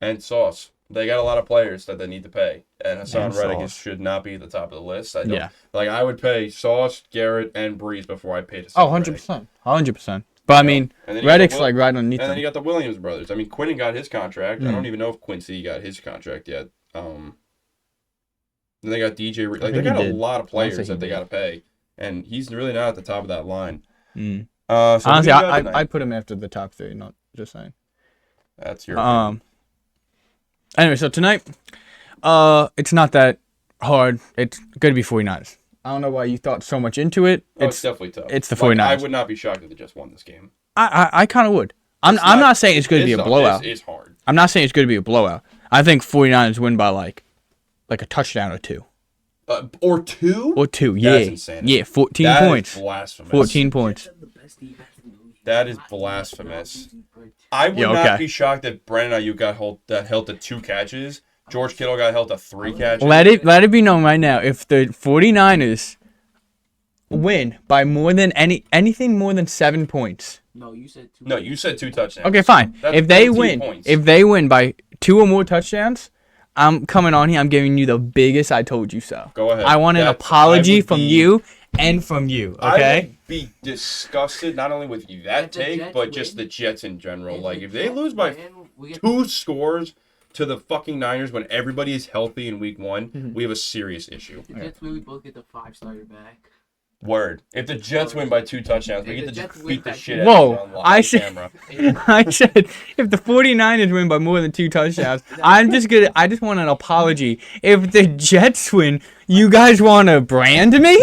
And Sauce, they got a lot of players that they need to pay, and Hassan Reddick should not be at the top of the list. I don't, I would pay Sauce, Garrett, and Breeze before I paid Hassan. 100%, 100%. But I mean, Reddick's like right underneath. And then you got the Williams brothers. I mean, Quinnen got his contract. I don't even know if Quincy got his contract yet. Then they got DJ. Like they got a lot of players that they got to pay, and he's really not at the top of that line. So honestly, I put him after the top 3. Not just saying. That's your opinion. Anyway, so tonight, it's not that hard. It's going to be 49ers. I don't know why you thought so much into it. It's definitely tough. It's the 49ers. I would not be shocked if they just won this game. I kind of would. I'm not saying it's going to be a blowout. It's hard. I'm not saying it's going to be a blowout. I think 49ers win by like a touchdown or 2. Or 2? Or 2, yeah. That's insanity. Yeah, 14 points. That is blasphemous. 14 points. That is blasphemous. I would not be shocked that Brandon Ayuk got held to 2 catches. George Kittle got held to 3 catches. Let it be known right now, if the 49ers win by more than anything more than 7 points. No, you said 2. No, you said 2 touchdowns. Okay, fine. That's if they 14 win, points. if they win by 2 or more touchdowns, I'm coming on here. I'm giving you the biggest "I told you so." Go ahead. I want an apology from you and from you. Okay. I would be disgusted not only with that take, but just the Jets in general. Like if they lose by 2 scores to the fucking Niners when everybody is healthy in week 1, we have a serious issue. The Jets really both get the 5-starter back. Word. If the Jets win by 2 touchdowns, we get to just beat the shit out of them on I said, camera. I said, if the 49ers win by more than 2 touchdowns, I just want an apology. If the Jets win, you guys want to brand me?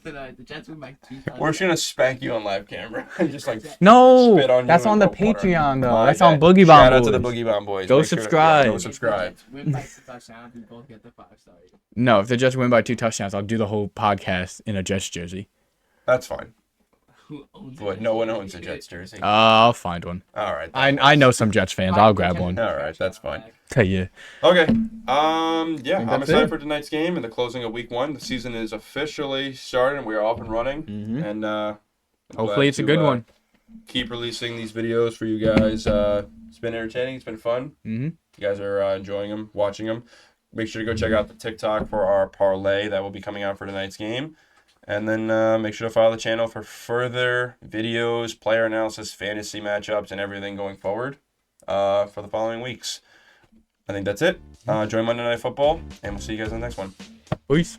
The Jets win by 2 touchdowns. We're just going to spank you on live camera and just like No, spit on you that's and on the coke water. Patreon though. My That's bad. on Boogie Bomb Shout out Boys. to the Boogie Bomb Boys. Go Make sure to- subscribe. Go subscribe. If the Jets win by 2 touchdowns, we both get the 5-star. No, if they just win by 2 touchdowns, I'll do the whole podcast in a Jets jersey. That's fine. Who owns But no one owns a Jets jersey. I'll find one. All right. I know some Jets fans. I'll grab one. All right, that's fine. Tell you. Okay. I'm that's excited it. for tonight's game and the closing of week 1. The season is officially started and we are off and running. And I'm Hopefully glad it's a to, good one. Keep releasing these videos for you guys. It's been entertaining. It's been fun. You guys are enjoying them, watching them. Make sure to go check out the TikTok for our parlay that will be coming out for tonight's game. And then make sure to follow the channel for further videos, player analysis, fantasy matchups, and everything going forward for the following weeks. I think that's it. Join Monday Night Football, and we'll see you guys in the next one. Peace.